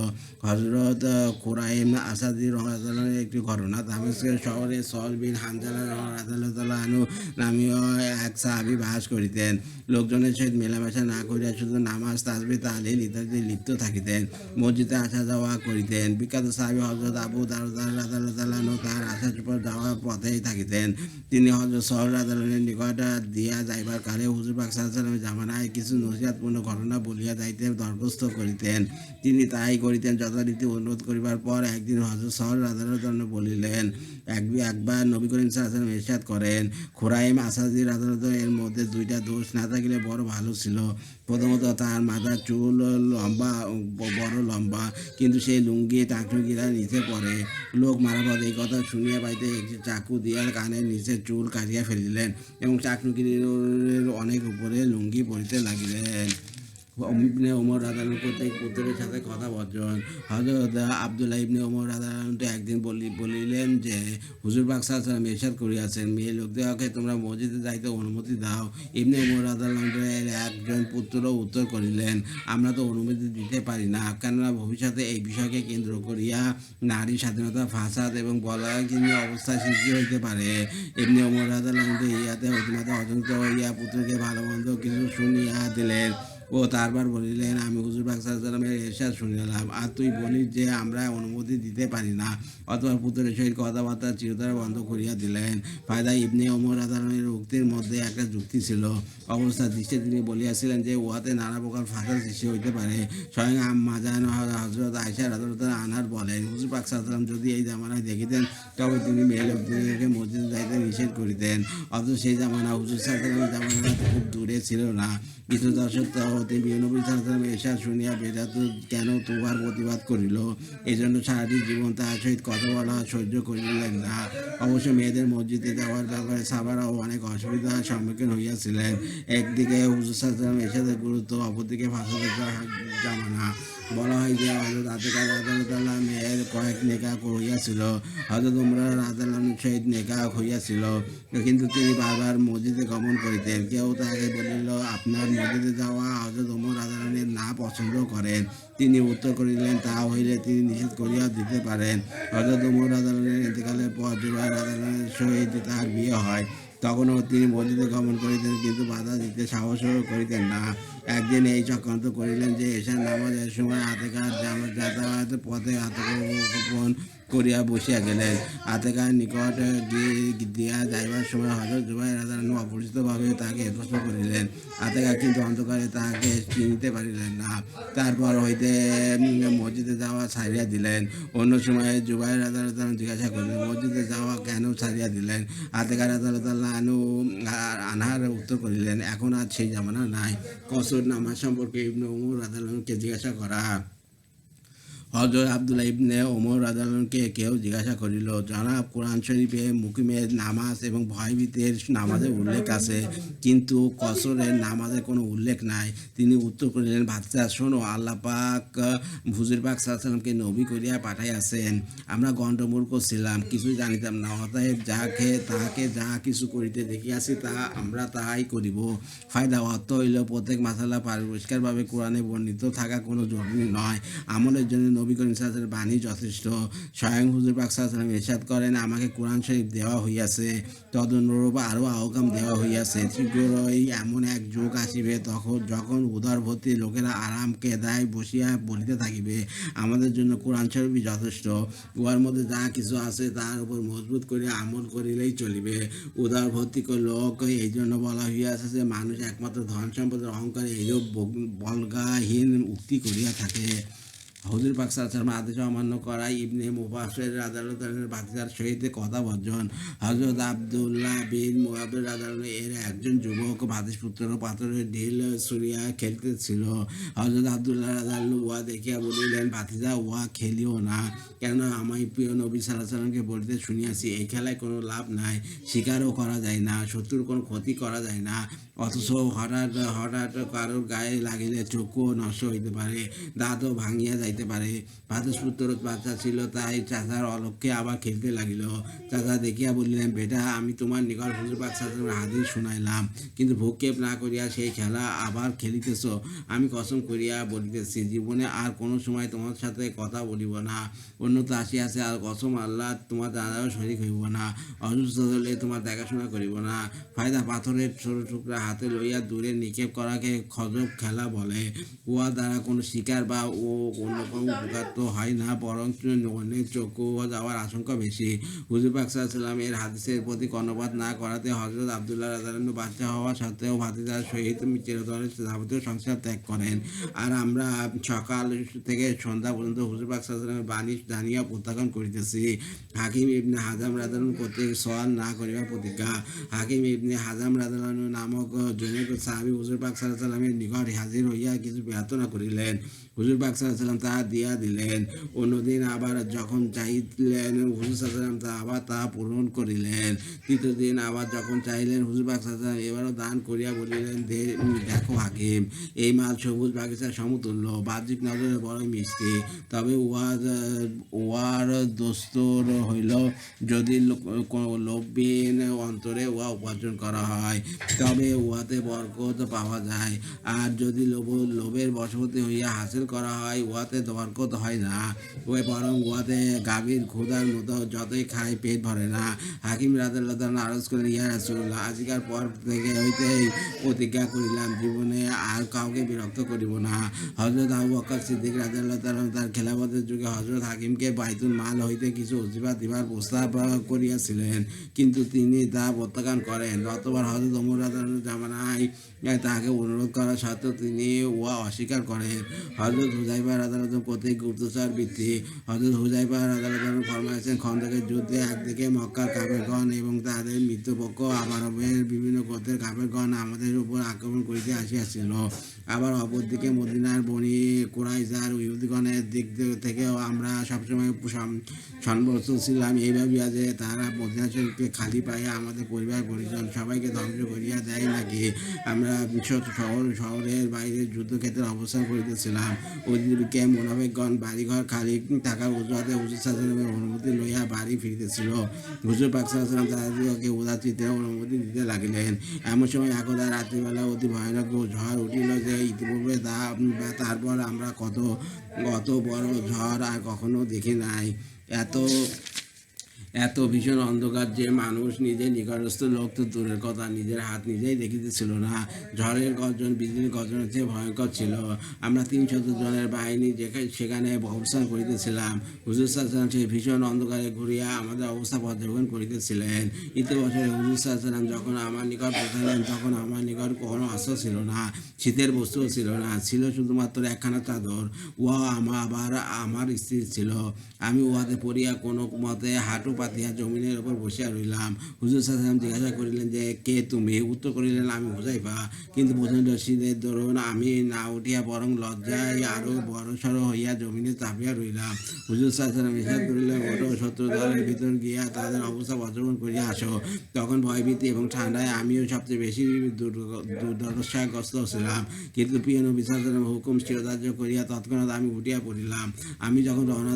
হযরত কুরাইম আসাদি রাদিয়াল্লাহু আনহু একটি ঘটনা দামেস্কের শহরে সল বিন হানজালা রাদিয়াল্লাহু আনহু নামীয় এক সাহাবী বাস করিতেন। লোকজনের সহিত মেলামেশা না করিয়া শুধু নামাজ, তাসবিহ, তাহলিল ইত্যাদিতে লিপ্ত থাকিতেন। মসজিদে আসা যাওয়া করিতেন। বিখ্যাত সাহাবী হযরত আবু দারদা রাদিয়াল্লাহু আনহু তার আসা যাওয়ার পথেই থাকিতেন। তিনি হযরত সহর রাদিয়াল্লাহু আনহুর নিকট দিয়া যাইবার কালে হুজুর পাক সাল্লাল্লাহু আলাইহি ওয়াসাল্লামের জামানায় কিছু নসিহতপূর্ণ ঘটনা বলিয়া যাইতে দরখাস্ত করিতেন। তিনি তাই করিতেন। যথারীতি অনুরোধ করিবার পর একদিন হযরত সহর রাদিয়াল্লাহু আনহু বলিলেন, একবার নবী করিম সাল্লাল্লাহু আলাইহি ওয়াসাল্লাম ইরশাদ করেন, খুরাইম আসাদি রাদিয়াল্লাহু আনহু এর মধ্যে দুইটা দোষ না থাকিলে বড় ভালো ছিল। প্রথমত তার মাথার চুল বড় লম্বা, কিন্তু সেই লুঙ্গি টাকটুকিরা নিচে পড়ে। লোক মারা পথে এই কথা শুনিয়া পাইতে একটি চাকু দিয়া কানের নিচে চুল কাটিয়া ফেলিলেন এবং টাকটুকির অনেক উপরে লুঙ্গি পরিতে লাগিলেন। ইবনে ওমর রাদিয়াল্লাহু কর্তৃক পুত্রের সাথে কথা বর্জন। হযরত আব্দুল্লাহ ইবনে ওমর রাদিয়াল্লাহু একদিন বলিলেন যে, হুজুর পাক সাল্লাল্লাহু আলাইহি ওয়াসাল্লাম ইরশাদ করিয়াছেন, মেয়ে লোকদেরকে তোমরা মসজিদে যাইতে অনুমতি দাও। ইবনে ওমর রাদিয়াল্লাহু এর একজন পুত্র উত্তর করিলেন, আমরা তো অনুমতি দিতে পারি না, কেননা ভবিষ্যতে এই বিষয়কে কেন্দ্র করিয়া নারী স্বাধীনতা, ফাসাদ এবং বলাকিনী অবস্থার সৃষ্টি হইতে পারে। ইবনে ওমর রাদিয়াল্লাহু ইহাতে অতিমাত্রা অসন্তুষ্ট হইয়া পুত্রকে ভালো মন্দ কিছু শুনিয়া দিলেন ও তারপর বলিলেন, আমি হুজুর পাক সাল্লাল্লাহু আলাইহি ওয়াসাল্লামের ইরশাদ শুনিলাম, আর তুই বলিস যে আমরা অনুমতি দিতে পারি না। অথবা পুত্রের সহিত কথাবার্তা চিরতরে বন্ধ করিয়া দিলেন। ফায়দা ইবনে ওমর রাদিয়াল্লাহু এর উক্তির মধ্যে একটা যুক্তি ছিল। অবস্থা দৃষ্টে তিনি বলিয়াছিলেন যে উহাতে নানা প্রকার ফাসাদ সৃষ্টি হইতে পারে। স্বয়ং আম্মাজান হযরত আয়েশা রাদিয়াল্লাহু আনহা বলেন, হুজুর পাক সাল্লাল্লাহু আলাইহি ওয়াসাল্লাম যদি এই জামানায় দেখিতেন তবে তিনি মেয়ে লোকদেরকে মসজিদে যাইতে নিষেধ করিতেন। অথচ সেই জামানা হুজুর সাল্লাল্লাহু আলাইহি ওয়াসাল্লামের জামানা খুব দূরে ছিল না। কিছু দশক হতে নবী সাল্লাল্লাহু আলাইহি ওয়াসাল্লামের ইরশাদ শুনিয়া বেদাত কেন তোবার প্রতিবাদ করিল। এই জন্য সারাটি জীবন তার সহিত কথা বলা সহ্য করিলেন না। অবশ্য মেয়েদের মসজিদে যাওয়ার ব্যাপারে সাহাবারাও অনেক অসুবিধার সম্মুখীন হইয়াছিলেন। একদিকে হুজুর সাল্লাল্লাহু আলাইহি ওয়াসাল্লামের ইরশাদের গুরুত্ব, অপরদিকে ফাসাদের জামানা। বলা হয় যে হযরত আতিকা রাদিয়াল্লাহু আনহা মেয়ের কয়েক নেকাহ হইয়াছিল, হযরত উমরা রাদিয়াল্লাহু আনহুর সহিত নেকাহ হইয়াছিল, কিন্তু তিনি বারবার মসজিদে গমন করিতেন। কেউ তাকে বলিল, আপনার মসজিদে যাওয়া হযরত ওমর রাদিয়াল্লাহু আনহু না পছন্দ করেন। তিনি উত্তর করিলেন, তা হইলে তিনি নিষেধ করিয়া দিতে পারেন। হযরত ওমর রাদিয়াল্লাহু আনহুর ইন্তেকালের পর জুবাইর রাদিয়াল্লাহু আনহুর সহিত তার বিয়ে হয়। তখনও তিনি মসজিদে গমন করিতেন, কিন্তু বাধা দিতে সাহসও করিতেন না। একদিন এই চক্রান্ত করিলেন যে এশার নামাজের সময় আতেকার যাতায়াত পথে আত্মগোপন করিয়া বসিয়া গেলেন। আতেকার নিকট দিয়া যাইবার সময় হযরত জুবাইর রাদিয়াল্লাহু আনহু অপরিচিতভাবে তাকে প্রশ্ন করিলেন। আতেকা কিন্তু অন্ধকারে তাহাকে চিনিতে পারিলেন না। তারপর হইতে মসজিদে যাওয়া ছাড়িয়া দিলেন। অন্য সময়ে জুবাইর রাদিয়াল্লাহু আনহু জিজ্ঞাসা করিলেন, মসজিদে যাওয়া কেন ছাড়িয়া দিলেন? আতেকা রাদিয়াল্লাহু আনহার উত্তর করিলেন, এখন আর সেই জামানা নাই। কসর নামাজ সম্পর্কে ইবনে ওমর রাদিয়াল্লাহু আনহুকে জিজ্ঞাসা করা। হযরত আব্দুল্লাহ ইবনে ওমর রাদিয়াল্লাহু আনহুকে কেউ জিজ্ঞাসা করিল, জনাব, কোরআন শরীফে মুকিমের নামাজ এবং ভয়ভীতের নামাজের উল্লেখ আছে, কিন্তু কসরের নামাজের কোনো উল্লেখ নাই। তিনি উত্তর করিলেন, বাচ্চা শোনো, আল্লাহ পাক হুজুর পাক সাল্লাল্লাহু আলাইহি ওয়াসাল্লামকে নবী করিয়া পাঠাইয়াছেন। আমরা গণ্ডমূর্খ ছিলাম, কিছুই জানিতাম না। অতএব তাহাকে যা কিছু করিতে দেখিয়াছি আমরা তাহাই করিব। ফায়দা অর্থ হইল, প্রত্যেক মাসালা পরিষ্কারভাবে কোরআনে বর্ণিত থাকা কোনো জরুরি নয়। আমলের জন্য নবী করিম সাল্লাল্লাহু আলাইহি ওয়াসাল্লামের বাণী যথেষ্ট। স্বয়ং হুজুর পাক সাল্লাল্লাহু আলাইহি ওয়াসাল্লাম ইরশাদ করেন, আমাকে কোরআন শরীফ দেওয়া হইয়াছে, তদনুরূপ আরও আহকাম দেওয়া হইয়াছে। শীঘ্রই এমন এক যুগ আসিবে যখন উদারভর্তি লোকেরা আরাম কেদায় বসিয়া বলিতে থাকিবে, আমাদের জন্য কোরআন শরীফই যথেষ্ট। উহার মধ্যে যা কিছু আছে তার উপর মজবুত করিয়া আমল করিলেই চলিবে। উদারভর্তি লোক এই জন্য বলা হইয়াছে যে মানুষ একমাত্র ধন সম্পদের অহংকারে এইরূপ বল্গাহীন উক্তি করিয়া থাকে। হুজুর পাক সাল্লাল্লাহু আলাইহি ওয়াসাল্লামের আদেশ অমান্য করা। ইবনে মুবাশশির রাদিয়াল্লাহু আনহুর ভাতিজার সহিত কথা বর্জন। হযরত আব্দুল্লাহ বিন মুবাশশির রাদিয়াল্লাহু আনহু এর একজন যুবক ভাতিজপুত্র পাথরের ঢিল ছুঁড়িয়া খেলিতেছিল। হযরত আব্দুল্লাহ রাদিয়াল্লাহু আনহু উহা দেখিয়া বলিলেন, ভাতিজা, উহা খেলিও না, কেন আমি প্রিয় নবী সাল্লাল্লাহু আলাইহি ওয়াসাল্লামকে বলিতে শুনিয়াছি, এই খেলায় কোনো লাভ নাই, শিকারও করা যায় না, শত্রুর কোনো ক্ষতি করা যায় না, অথচ হঠাৎ হঠাৎ কারোর গায়ে লাগিলে চক্ষুও নষ্ট হইতে পারে, দাঁতও ভাঙিয়া যাইতে পারে। ভ্রাতুষ্পুত্র বাচ্চা ছিল, তাই চাচার অলক্ষ্যে আবার খেলতে লাগিল। চাচা দেখিয়া বলিলেন, বেটা, আমি তোমার নিকট হুজুর পাক সাল্লাল্লাহু আলাইহি হাদিস শুনাইলাম, কিন্তু ভূক্ষেপ না করিয়া সেই খেলা আবার খেলিতেছ। আমি কসম করিয়া বলিতেছি, জীবনে আর কোনো সময় তোমার সাথে কথা বলিব না। অন্যতা আসিয়াছে, আর কসম আল্লাহ, তোমার জানাও শরীক হইব না। অসুস্থ হলে তোমার দেখাশোনা করিব না। ফায়দা পাথরের ছোট টুকরা হাতে লইয়া দূরে নিক্ষেপ করাকে খজব খেলা বলে। উহা দ্বারা কোনো শিকার বা অন্য কোনো উপকার তো হয় না, বরং অনেক চক্ষু যাওয়ার আশঙ্কা বেশি। হুজুর পাক সাল্লাল্লাহু আলাইহি ওয়াসাল্লাম এর হাদিসের প্রতি কর্ণপাত না করাতে হযরত আব্দুল্লাহ রাদিয়াল্লাহু আনহু বাচ্চা হওয়া সত্ত্বেও ভাতিজার সহিত চিরতরে যাবতীয় সংসার ত্যাগ করেন। আর আমরা সকাল থেকে সন্ধ্যা পর্যন্ত হুজুর পাক সাল্লাল্লাহু আলাইহি ওয়াসাল্লামের বাণী জানিয়া প্রত্যাখ্যান করিতেছি। হাকিম ইবনে হাজাম রাদিয়াল্লাহু আনহু কর্তৃক সওয়াল না করিবার প্রতিজ্ঞা। হাকিম ইবনে হাজাম রাদিয়াল্লাহু আনহু নামক জনৈক সাহাবী হুজুর পাক সাল্লাল্লাহু আলাইহি ওয়াসাল্লামের নিকট হাজির হইয়া কিছু প্রার্থনা করিলেন। হুজুর পাক সাল্লাল্লাহু আলাইহি ওয়াসাল্লাম তাহা দিয়া দিলেন। অন্যদিন আবার যখন চাইলেন, হুজুর সাল্লাল্লাহু আলাইহি ওয়াসাল্লাম আবার তাহা পূরণ করিলেন। তৃতীয় দিন আবার যখন চাইলেন, হুজুর পাক সাল্লাল্লাহু আলাইহি ওয়াসাল্লাম এবারও দান করিয়া বলিলেন, দেখো হাকিম, এই মাল সবুজ বাগিচার সমতুল্য, বাহ্যিক নজরে বড় মিষ্টি, তবে উহার দোস্তর হইল যদি লোভহীন অন্তরে উহা উপার্জন করা হয়, তবে উহাতে বরকত পাওয়া যায়। আর যদি লোভের বশবর্তী হইয়া হাসিল করা হয়, উহাতে বরকত হয় না, ওই বরং উহাতে গাভীর ক্ষুধার মতো যতই খায় পেট ভরে না। হাকিম রাদিয়াল্লাহু তাআলা আরজ করলেন, ইয়া রাসূলুল্লাহ, আজিকার পর থেকে হইতেই প্রতিজ্ঞা করিলাম, জীবনে আর কাউকে বিরক্ত করিব না। হযরত আবু বকর সিদ্দিক রাদিয়াল্লাহু তাআলা তার খেলাফতের যুগে হযরত হাকিমকে বাইতুল মাল হইতে কিছু ওজীফা দিবার প্রস্তাব করিয়াছিলেন, কিন্তু তিনি তা প্রত্যাখ্যান করেন। অতঃপর হযরত ওমর রাদিয়াল্লাহু জামানায় তাহাকে অনুরোধ করা সত্ত্বেও তিনি উহা অস্বীকার করেন। হযরত হুযায়ফা রাদিয়াল্লাহু কর্তৃক গুপ্তচর বৃত্তি। হযরত হুযায়ফা রাদিয়াল্লাহু ফরমাইয়াছেন, খন্দকের যুদ্ধে একদিকে মক্কার কাফেরগণ এবং তাদের মিত্রপক্ষ, আবার আরবের বিভিন্ন গোত্রের কাফেরগণ আমাদের উপর আক্রমণ করিতে আসিয়াছিল। আবার অপরদিকে মদিনার বনী কুরাইজা আর ইহুদীগণের দিক থেকেও আমরা সবসময় সন্ত্রস্ত ছিলাম, এই ভাবিয়া যে তারা মদিনা শরীফকে খালি পাইয়া আমাদের পরিবার পরিজন সবাইকে ধ্বংস করিয়া দেয় নাকি। আমরা শহরের বাইরে যুদ্ধক্ষেত্রে অবস্থান করিতেছিলাম। ওইদিকে মুনাফিকগণ বাড়িঘর খালি থাকার অজুহাতে হুজুর সাল্লাল্লাহু আলাইহি ওয়াসাল্লামের অনুমতি লইয়া বাড়ি ফিরিতেছিল। হুজুর পাক সাল্লাল্লাহু আলাইহি ওয়াসাল্লাম তাহাদিগকে উদারচিত্তে অনুমতি দিতে লাগিলেন। এমন সময় একদা রাত্রিবেলা অতি ভয়ানক ঝড় উঠিল যে ইতিপূর্বে তারপর আমরা কত বড় ঝড় আর কখনো দেখি নাই। এত ভীষণ অন্ধকার যে মানুষ নিজের নিকটস্থ লোক তো দূরের কথা, নিজের হাত নিজেই দেখিতেছিল না। ঝড়ের গর্জন বিজলির গর্জনের চেয়ে ভয়ঙ্কর ছিল। আমরা ৩০০ জনের বাহিনী সেখানে অবস্থান করিতেছিলাম। হুজুর সাল্লাল্লাহু আলাইহি ওয়াসাল্লাম সেই ভীষণ অন্ধকারে ঘুরিয়া আমাদের অবস্থা পর্যবেক্ষণ করিতেছিলেন। ইতিবছরে হুজুর সাল্লাল্লাহু আলাইহি ওয়াসাল্লাম যখন আমার নিকট পৌঁছালেন, তখন আমার নিকট কোনো অস্ত্র ছিল না, শীতের বস্তুও ছিল না, ছিল শুধুমাত্র একখানা চাদর। উহা আমার স্ত্রীর ছিল। আমি উহাতে পড়িয়া কোনো মতে হাঁটু পাতিয়া জমিনের উপর বসিয়া রইলাম। হুজুর সাল্লাল্লাহু আলাইহি ওয়াসাল্লাম জিজ্ঞাসা করিলেন যে, কে তুমি? উত্তর করিলেন, আমি হুযায়ফা। কিন্তু প্রচণ্ড শীতের দরুন আমি না উঠিয়া বরং লজ্জায় আরো বড়সড় হইয়া জমিনে চাপিয়া রইলাম। হুজুর সাল্লাল্লাহু আলাইহি ওয়াসাল্লাম ইরশাদ করিলেন, ওঠো, শত্রু দলের ভিতর গিয়া তাদের অবস্থা পর্যবেক্ষণ করিয়া আসো। তখন ভয়ভীতি এবং ঠান্ডায় আমিও সবচেয়ে বেশি দুর্দশাগ্রস্ত ছিলাম, কিন্তু প্রিয় নবী সাল্লাল্লাহু আলাইহি ওয়াসাল্লাম হুকুম শিরোধার্য করিয়া তৎক্ষণাৎ আমি উঠিয়া পড়িলাম। আমি যখন রওনা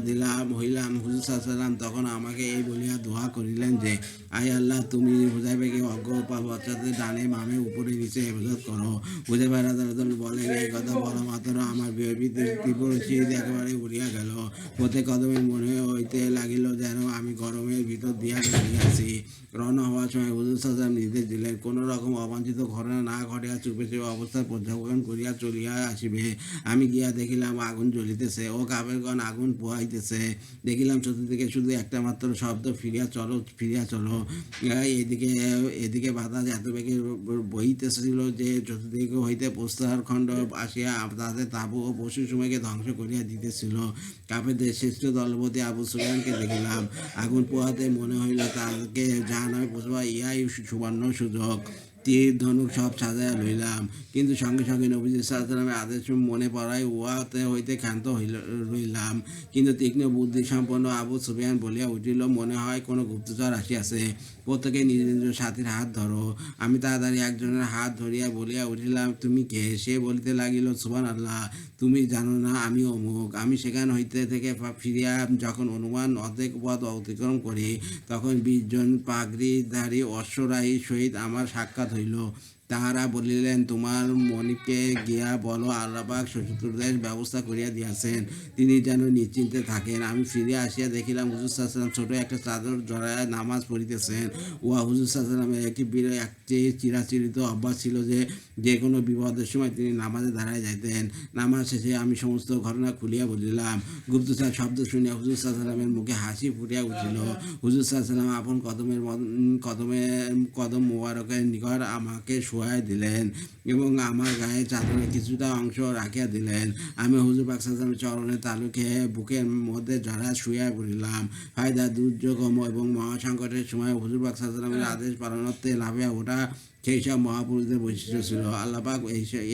হইলাম, হুজুর সাল্লাল্লাহু আলাইহি ওয়াসাল্লাম তখন আমাকে এই বলিয়া দোয়া করিলেন যে, আয় আল্লাহ, তুমি হুযায়ফাকে অজ্ঞ পশ্চাতে ডানে বামে উপরে নিচে হেফাজত করো। হুযায়ফা রাদিয়াল্লাহু আনহু বলেন, এই কথা বলা মাত্র আমার ভয়ভীতির তীব্র শীত একেবারে উড়িয়া গেল। প্রত্যেক কদমে মনে হইতে লাগিল যেন আমি গরমের ভিতর দিয়া গড়িয়াছি। রওনা হওয়ার সময় হুজুর সাল্লাল্লাহু আলাইহি ওয়াসাল্লাম নির্দেশ দিলেন, কোনো রকম অবাঞ্ছিত ঘটনা না ঘটিয়া চুপে চুপে অবস্থার পর্যবেক্ষণ করিয়া চলিয়া আসিবে। আমি গিয়া দেখিলাম আগুন জ্বলিতেছে ও কাফেরগণ আগুন পোহাইতেছে। দেখিলাম চতুর্দিকে শুধু একটা মাত্র শব্দ, ফিরিয়া চলো, ফিরিয়া চলো। এদিকে বাতাস এত বেগে বহিতেছিল যে চতুর্দিক হইতে প্রস্তর খণ্ড আসিয়া তাদের তাবু ও পশু সময়কে ধ্বংস করিয়া দিতেছিল। কাফেরদের শ্রেষ্ঠ দলপতি আবু সুফিয়ানকে দেখিলাম। আগুন পোহাতে মনে হইল তাকে জাহান্নামে পৌঁছাবার ইহাই সুবর্ণ সুযোগ। তীর ধনুক সব সাজাইয়া লইলাম, কিন্তু সঙ্গে সঙ্গে নবীজি সাল্লামের আদেশ মনে পড়ায় উহাতে হইতে ক্ষান্ত রইলাম। কিন্তু তীক্ষ্ণ বুদ্ধি সম্পন্ন আবু সুফিয়ান বলিয়া উঠিল, মনে হয় কোনো গুপ্তচর আসিয়াছে, প্রত্যেকে নিজ নিজ সাথীর হাত ধরো। আমি তাড়াতাড়ি একজনের হাত ধরিয়া বলিয়া উঠিলাম, তুমি কে? সে বলিতে লাগিল, সুবহানাল্লাহ, তুমি জানো না আমি অমুক। আমি সেখান হইতে থেকে ফিরিয়া যখন অনুমান অর্ধেক পথ অতিক্রম করি, তখন 20 জন পাগড়িধারী অশ্বরাহীর সহিত আমার সাক্ষাৎ হইল। তাহারা বলিলেন, তোমার মনিবকে গিয়া বলো আল্লাপাক চতুর্দেশ ব্যবস্থা করিয়া দিয়াছেন, তিনি যেন নিশ্চিন্তে থাকেন। আমি ফিরে আসিয়া দেখিলাম হুজুর সাল্লাল্লাহু আলাইহি ওয়াসাল্লাম ছোট একটা চাদর জড়াইয়া নামাজ পড়িতেছেন। উহা হুজুর সাল্লাল্লাহু আলাইহি ওয়াসাল্লামের একটি চিরাচরিত অভ্যাস ছিল যে কোনো বিপদের সময় তিনি নামাজে দাঁড়ায় যাইতেন। নামাজ শেষে আমি সমস্ত ঘটনা খুলিয়া বলিলাম। গুপ্তচর শব্দ শুনিয়া হুজুর সাল্লাল্লাহু আলাইহি ওয়াসাল্লামের মুখে হাসি ফুটিয়া উঠিল। হুজুর সাল্লাল্লাহু আলাইহি ওয়াসাল্লাম আপন কদম মোবারকের নিকট আমাকে শোয়াই দিলেন এবং আমার গায়ে চাদরের কিছুটা অংশ রাখিয়া দিলেন। আমি হুজুর পাক সাল্লাল্লাহু আলাইহি ওয়াসাল্লামের চরণে তালু খেয়ে বুকের মধ্যে জড়া শুইয়া পড়িলাম। ফায়দা দুর্যোগম এবং মহাসংকটের সময় হুজুর পাক সাল্লাল্লাহু আলাইহি ওয়াসাল্লামের আদেশ পালনার্থে লাফিয়া ওঠা সেই সব মহাপুরুষদের বৈশিষ্ট্য ছিল। আল্লাহ পাক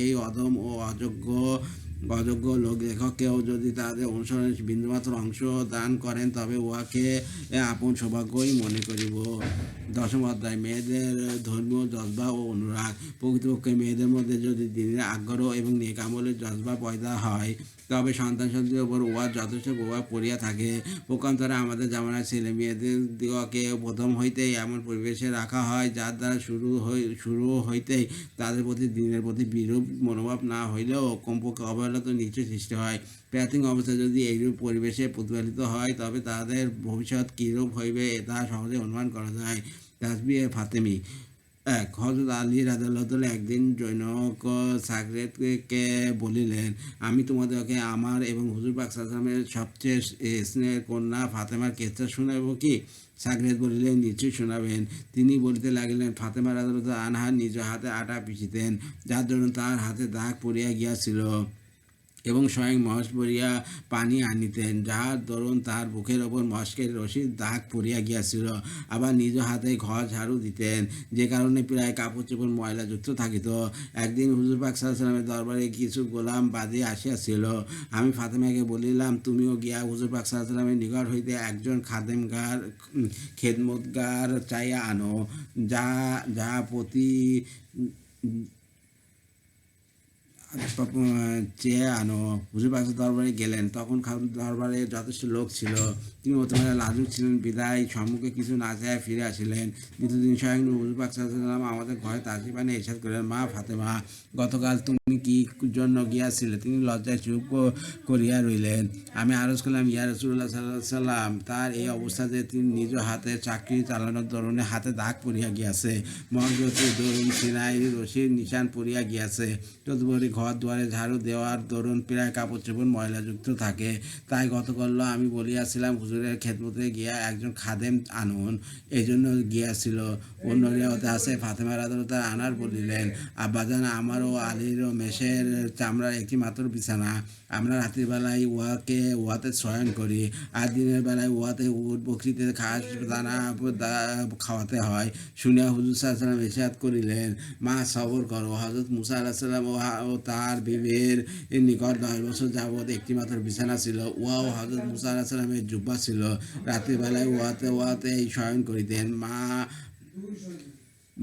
এই অদম ও অযোগ্য লোক লেখককেও যদি তাদের অনুসরণের বিন্দুমাত্র অংশ দান করেন, তবে উহাকে আপন সৌভাগ্যই মনে করিব। 10ম অধ্যায়, মেয়েদের ধর্মীয় জজবা ও অনুরাগ। প্রকৃতপক্ষে মেয়েদের মধ্যে যদি দিনের আগ্রহ এবং নেক আমলের জজবা পয়দা হয়, তবে সন্তান সন্ততির ওপর উহার যথেষ্ট প্রভাব পড়িয়া থাকে। পক্ষান্তরে আমাদের জামানার ছেলে মেয়েদের দিগকে প্রথম হইতেই এমন পরিবেশে রাখা হয়, যার দ্বারা শুরু হইতেই তাদের প্রতি দিনের প্রতি বিরূপ মনোভাব না হইলেও কমপক্ষে অবহেলা তো নিশ্চয় সৃষ্টি হয়। প্রাথমিক অবস্থায় যদি এইরূপ পরিবেশে প্রতিপালিত হয়, তবে তাদের ভবিষ্যৎ কীরূপ হইবে তা সহজে অনুমান করা যায়। তাসবিহ ফাতেমি। 1. হযরত আলী রাদিয়াল্লাহু একদিন জনৈক সাগরেদকে বলিলেন, আমি তোমাদেরকে আমার এবং হুজুর পাক সাল্লাল্লাহু আলাইহি ওয়াসাল্লামের সবচেয়ে স্নেহের কন্যা ফাতেমার কিসসা শুনাইব কি? সাগরেদ বলিলেন, নিশ্চয়ই শোনাবেন। তিনি বলিতে লাগিলেন, ফাতেমা রাদিয়াল্লাহু আনহা নিজ হাতে আটা পিষিতেন, যার জন্য তার হাতে দাগ পড়িয়া গিয়াছিল, এবং স্বয়ং মহেশ ভরিয়া পানি আনিতেন, যাহার দরুন তাহার বুকের ওপর মস্কের রশির দাগ পড়িয়া গিয়াছিল। আবার নিজ হাতে ঘর ঝাড়ু দিতেন, যে কারণে প্রায় কাপড় চোপড় ময়লাযুক্ত থাকিত। একদিন হুজুর পাক সাল্লাল্লাহু আলাইহি ওয়াসাল্লামের দরবারে কিছু গোলাম বাদী আসিয়াছিল। আমি ফাতেমাকে বলিলাম, তুমিও গিয়া হুজুর পাক সাল্লাল্লাহু আলাইহি ওয়াসাল্লামের নিকট হইতে একজন খেদমতগার চাইয়া আনো, যা প্রতি চেয়ে আনো। হুজুর পাক দরবারে গেলেন। তখন দরবারে যথেষ্ট লোক ছিল। তিনি অত্যন্ত লাজুক ছিলেন বিধায় সম্মুখে কিছু না চাইয়া ফিরে আসিলেন। দ্বিতীয় দিন স্বয়ং হুজুর পাক সাল্লাল্লাহু আলাইহি ওয়াসাল্লাম আমাদের ঘরে তাশরিফ আনিয়া ইরশাদ করিলেন, মা ফাতেমা, গতকাল তুমি কি জন্য গিয়াছিলে? তিনি লজ্জায় চুপ করিয়া রইলেন। আমি আরজ করলাম, ইয়া রাসূলুল্লাহ সাল্লাল্লাহু আলাইহি ওয়াসাল্লাম, তার এই অবস্থা যে তিনি নিজ হাতে চাকরি চালানোর দরুনে হাতে দাগ পড়িয়া গিয়াছে, মহাজ্যোতির দরুন সিনাই রশির নিশান পড়িয়া গিয়াছে, তদুপরি ঘর দুয়ারে ঝাড়ু দেওয়ার দরুন প্রায় কাপড় চোপড় ময়লাযুক্ত থাকে। তাই গতকাল আমি বলিয়াছিলাম, হুজুরের খেদমতে গিয়া একজন খাদেম আনুন, এই জন্য গিয়াছিল। অন্য রিওয়ায়েতে আছে, ফাতেমা রাদিয়াল্লাহু আনহা বলিলেন, আব্বাজান, আমার ও আলীর মেষের চামড়ার একটি মাত্র বিছানা, আমরা রাত্রির বেলায় উহাতে শয়ন করি, আর দিনের বেলায় উহাতে উট বকরিতে ঘাস দানা খাওয়াতে হয়। শুনিয়া হুজুর সাল্লাল্লাহু আলাইহি ওয়াসাল্লাম ইরশাদ করিলেন, মা, সবর করো। হযরত মুসা আলাইহিস সালাম ও তার বিবির নিকট 10 বছর যাবৎ একটিমাত্র বিছানা ছিল, উহাও হযরত মুসা আলাইহিস সালামের জুব্বা ছিল। রাত্রির বেলায় উহাতে শয়ন করিতেন।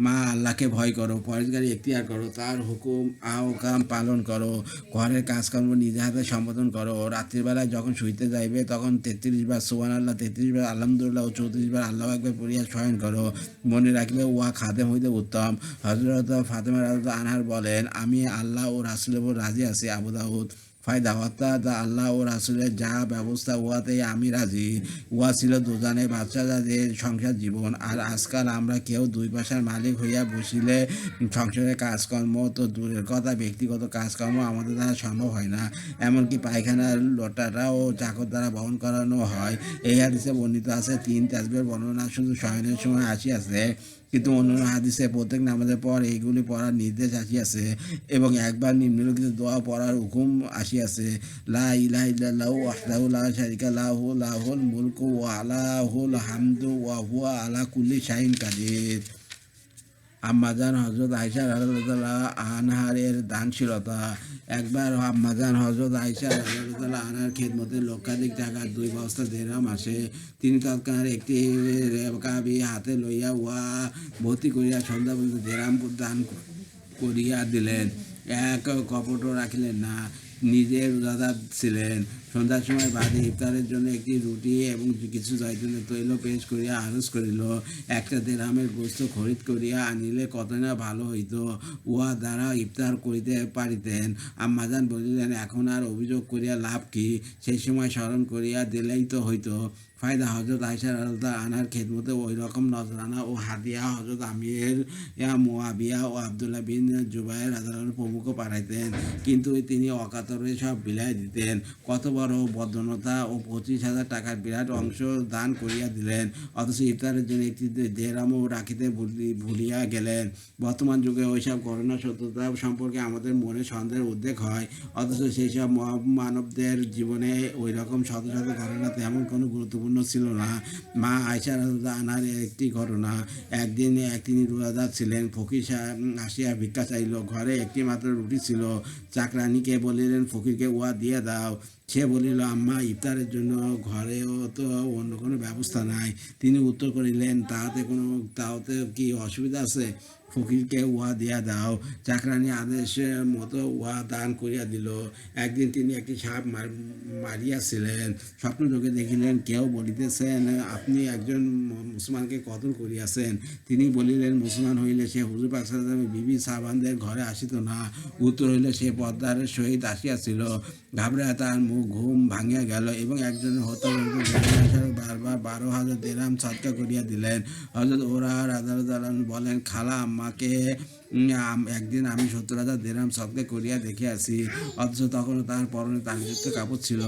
মা, আল্লাহকে ভয় করো, পরেশগারি এখতিয়ার করো, তার হুকুম আহকাম পালন করো, ঘরের কাজকর্ম নিজে হাতে সম্পাদন করো। রাত্রিবেলায় যখন শুইতে যাইবে, তখন 33 বার সুবহানাল্লাহ, 33 বার আলহামদুলিল্লাহ ও 34 বার আল্লাহু আকবার পড়িয়া শয়ন করো। মনে রাখিবে, উহা খাদেম হইতে উত্তম। হযরত ফাতেমা রাদিয়াল্লাহু আনহা বলেন, আমি আল্লাহ ও রাসূলের উপর রাজি আছি। আবু দাউদ। ফায়দা, অর্থাৎ আল্লাহ ও রাসূলের যা ব্যবস্থা উহাতেই আমি রাজি। উহা ছিল দুজনের বাচ্চাদের সংসার জীবন। আর আজকাল আমরা কেউ 2 পয়সার মালিক হইয়া বসিলে সংসারের কাজকর্ম তো দূরের কথা, ব্যক্তিগত কাজকর্ম আমাদের দ্বারা সম্ভব হয় না। এমনকি পায়খানার লোটাটাও চাকর দ্বারা বহন করানো হয়। এই হাদিসে বর্ণিত আছে 3 তাসবিহের বর্ণনা শুধু শয়নের সময় আসিয়াছে, কিন্তু অন্যান্য হাদিসে প্রত্যেক নামাজের পর এইগুলি পড়ার নির্দেশ আসিয়াছে, এবং একবার নিম্নলিখিত দোয়া পড়ার হুকুম আসিয়াছে, লা ইলাহা ইল্লাল্লাহু ওয়াহদাহু লা শারীকা লাহু লাহুল মুলকু ওয়া লাহুল হামদু ওয়া হুয়া আলা কুল্লি শাইইন কাদির। আম্মাজান হযরত আয়েশা রাদিয়াল্লাহু আনহার দানশীলতা। একবার আম্মাজান হযরত আয়েশা রাদিয়াল্লাহু আনহার খেদমতে লক্ষাধিক টাকার 2 বস্তা দিরহাম আসে। তিনি তৎক্ষণাৎ একটি রেকাবি হাতে লইয়া উহা ভর্তি করিয়া সন্ধ্যা পর্যন্ত দিরহাম দান করিয়া দিলেন। এক কপটও রাখিলেন না। নিজে রোজাদার ছিলেন। সন্ধ্যার সময় বাদে ইফতারের জন্য একটি রুটি এবং কিছু জয়তুনের তৈল পেশ করিয়া আরজ করিল, একটা দিরহামের গোস্ত খরিদ করিয়া আনিলে কত না ভালো হইত, উহা দ্বারা ইফতার করিতে পারিতেন। আম্মাজান বলিলেন, এখন আর অভিযোগ করিয়া লাভ কি? সেই সময় স্মরণ করিয়া দিলেই তো হইত। ফায়দা হযরত আয়েশা রাদিয়াল্লাহু আনহার খেদমতে ওই রকম নজরানা ও হাদিয়া হযরত আমির মুয়াবিয়া ও আব্দুল্লাহ বিন জুবায়ের রাদিয়াল্লাহু প্রমুখ পাঠাইতেন, কিন্তু তিনি অকাতরে সব বিলাই দিতেন। কত বড় বদান্যতা! ও 25,000 টাকার বিরাট অংশ দান করিয়া দিলেন, অথচ ইফতারের জন্য একটি দিরহামও রাখিতে ভুলিয়া গেলেন। বর্তমান যুগে ওইসব ঘটনা সত্যতা সম্পর্কে আমাদের মনে সন্দেহের উদ্রেক হয়, অথচ সেই সব মানবদের জীবনে ওই রকম শত শত ঘটনা তেমন কোনো গুরুত্বপূর্ণ ছিল না। মা আয়েশা রাদিয়াল্লাহু আনহার একটি ঘটনা। একদিন তিনি রোজাদার ছিলেন। ফকির আসিয়া ভিক্ষা চাইল। ঘরে একটি মাত্র রুটি ছিল। চাকরানীকে বলিলেন, ফকিরকে উহা দিয়ে দাও। সে বলিল, আম্মা, ইফতারের জন্য ঘরেও তো অন্য কোনো ব্যবস্থা নাই। তিনি উত্তর করিলেন, তাতে কি অসুবিধা আছে? ফকিরকে উহা দিয়া দাও। চাকরানী আদেশ মতো উহা দান করিয়া দিল। একদিন তিনি একটি সাপ মারিয়াছিলেন। স্বপ্নযোগে দেখিলেন, কেউ বলিতেছেন, আপনি একজন মুসলমানকে কতল করিয়াছেন। তিনি বলিলেন, মুসলমান হইলে সে হুজুর পাক সাল্লাল্লাহু আলাইহি ওয়াসাল্লামের বিবি সাহাবাদের ঘরে আসিত না। উত্তর হইল, সে পর্দার সহিত আসিয়াছিল। ঘাবড়ায় তার ঘুম ভাঙিয়া গেল এবং একজনের হত্যা বারবার 12,000 দিরহাম সদকা করিয়া দিলেন। হযরত ওরা রাদিয়াল্লাহু আনহু বলেন, খালা, আম্মাকে একদিন আমি 70,000 দিরহাম সদকা করিয়া দেখিয়াছি, অথচ তখনও তাহার পরনে তালিযুক্ত কাপড় ছিল।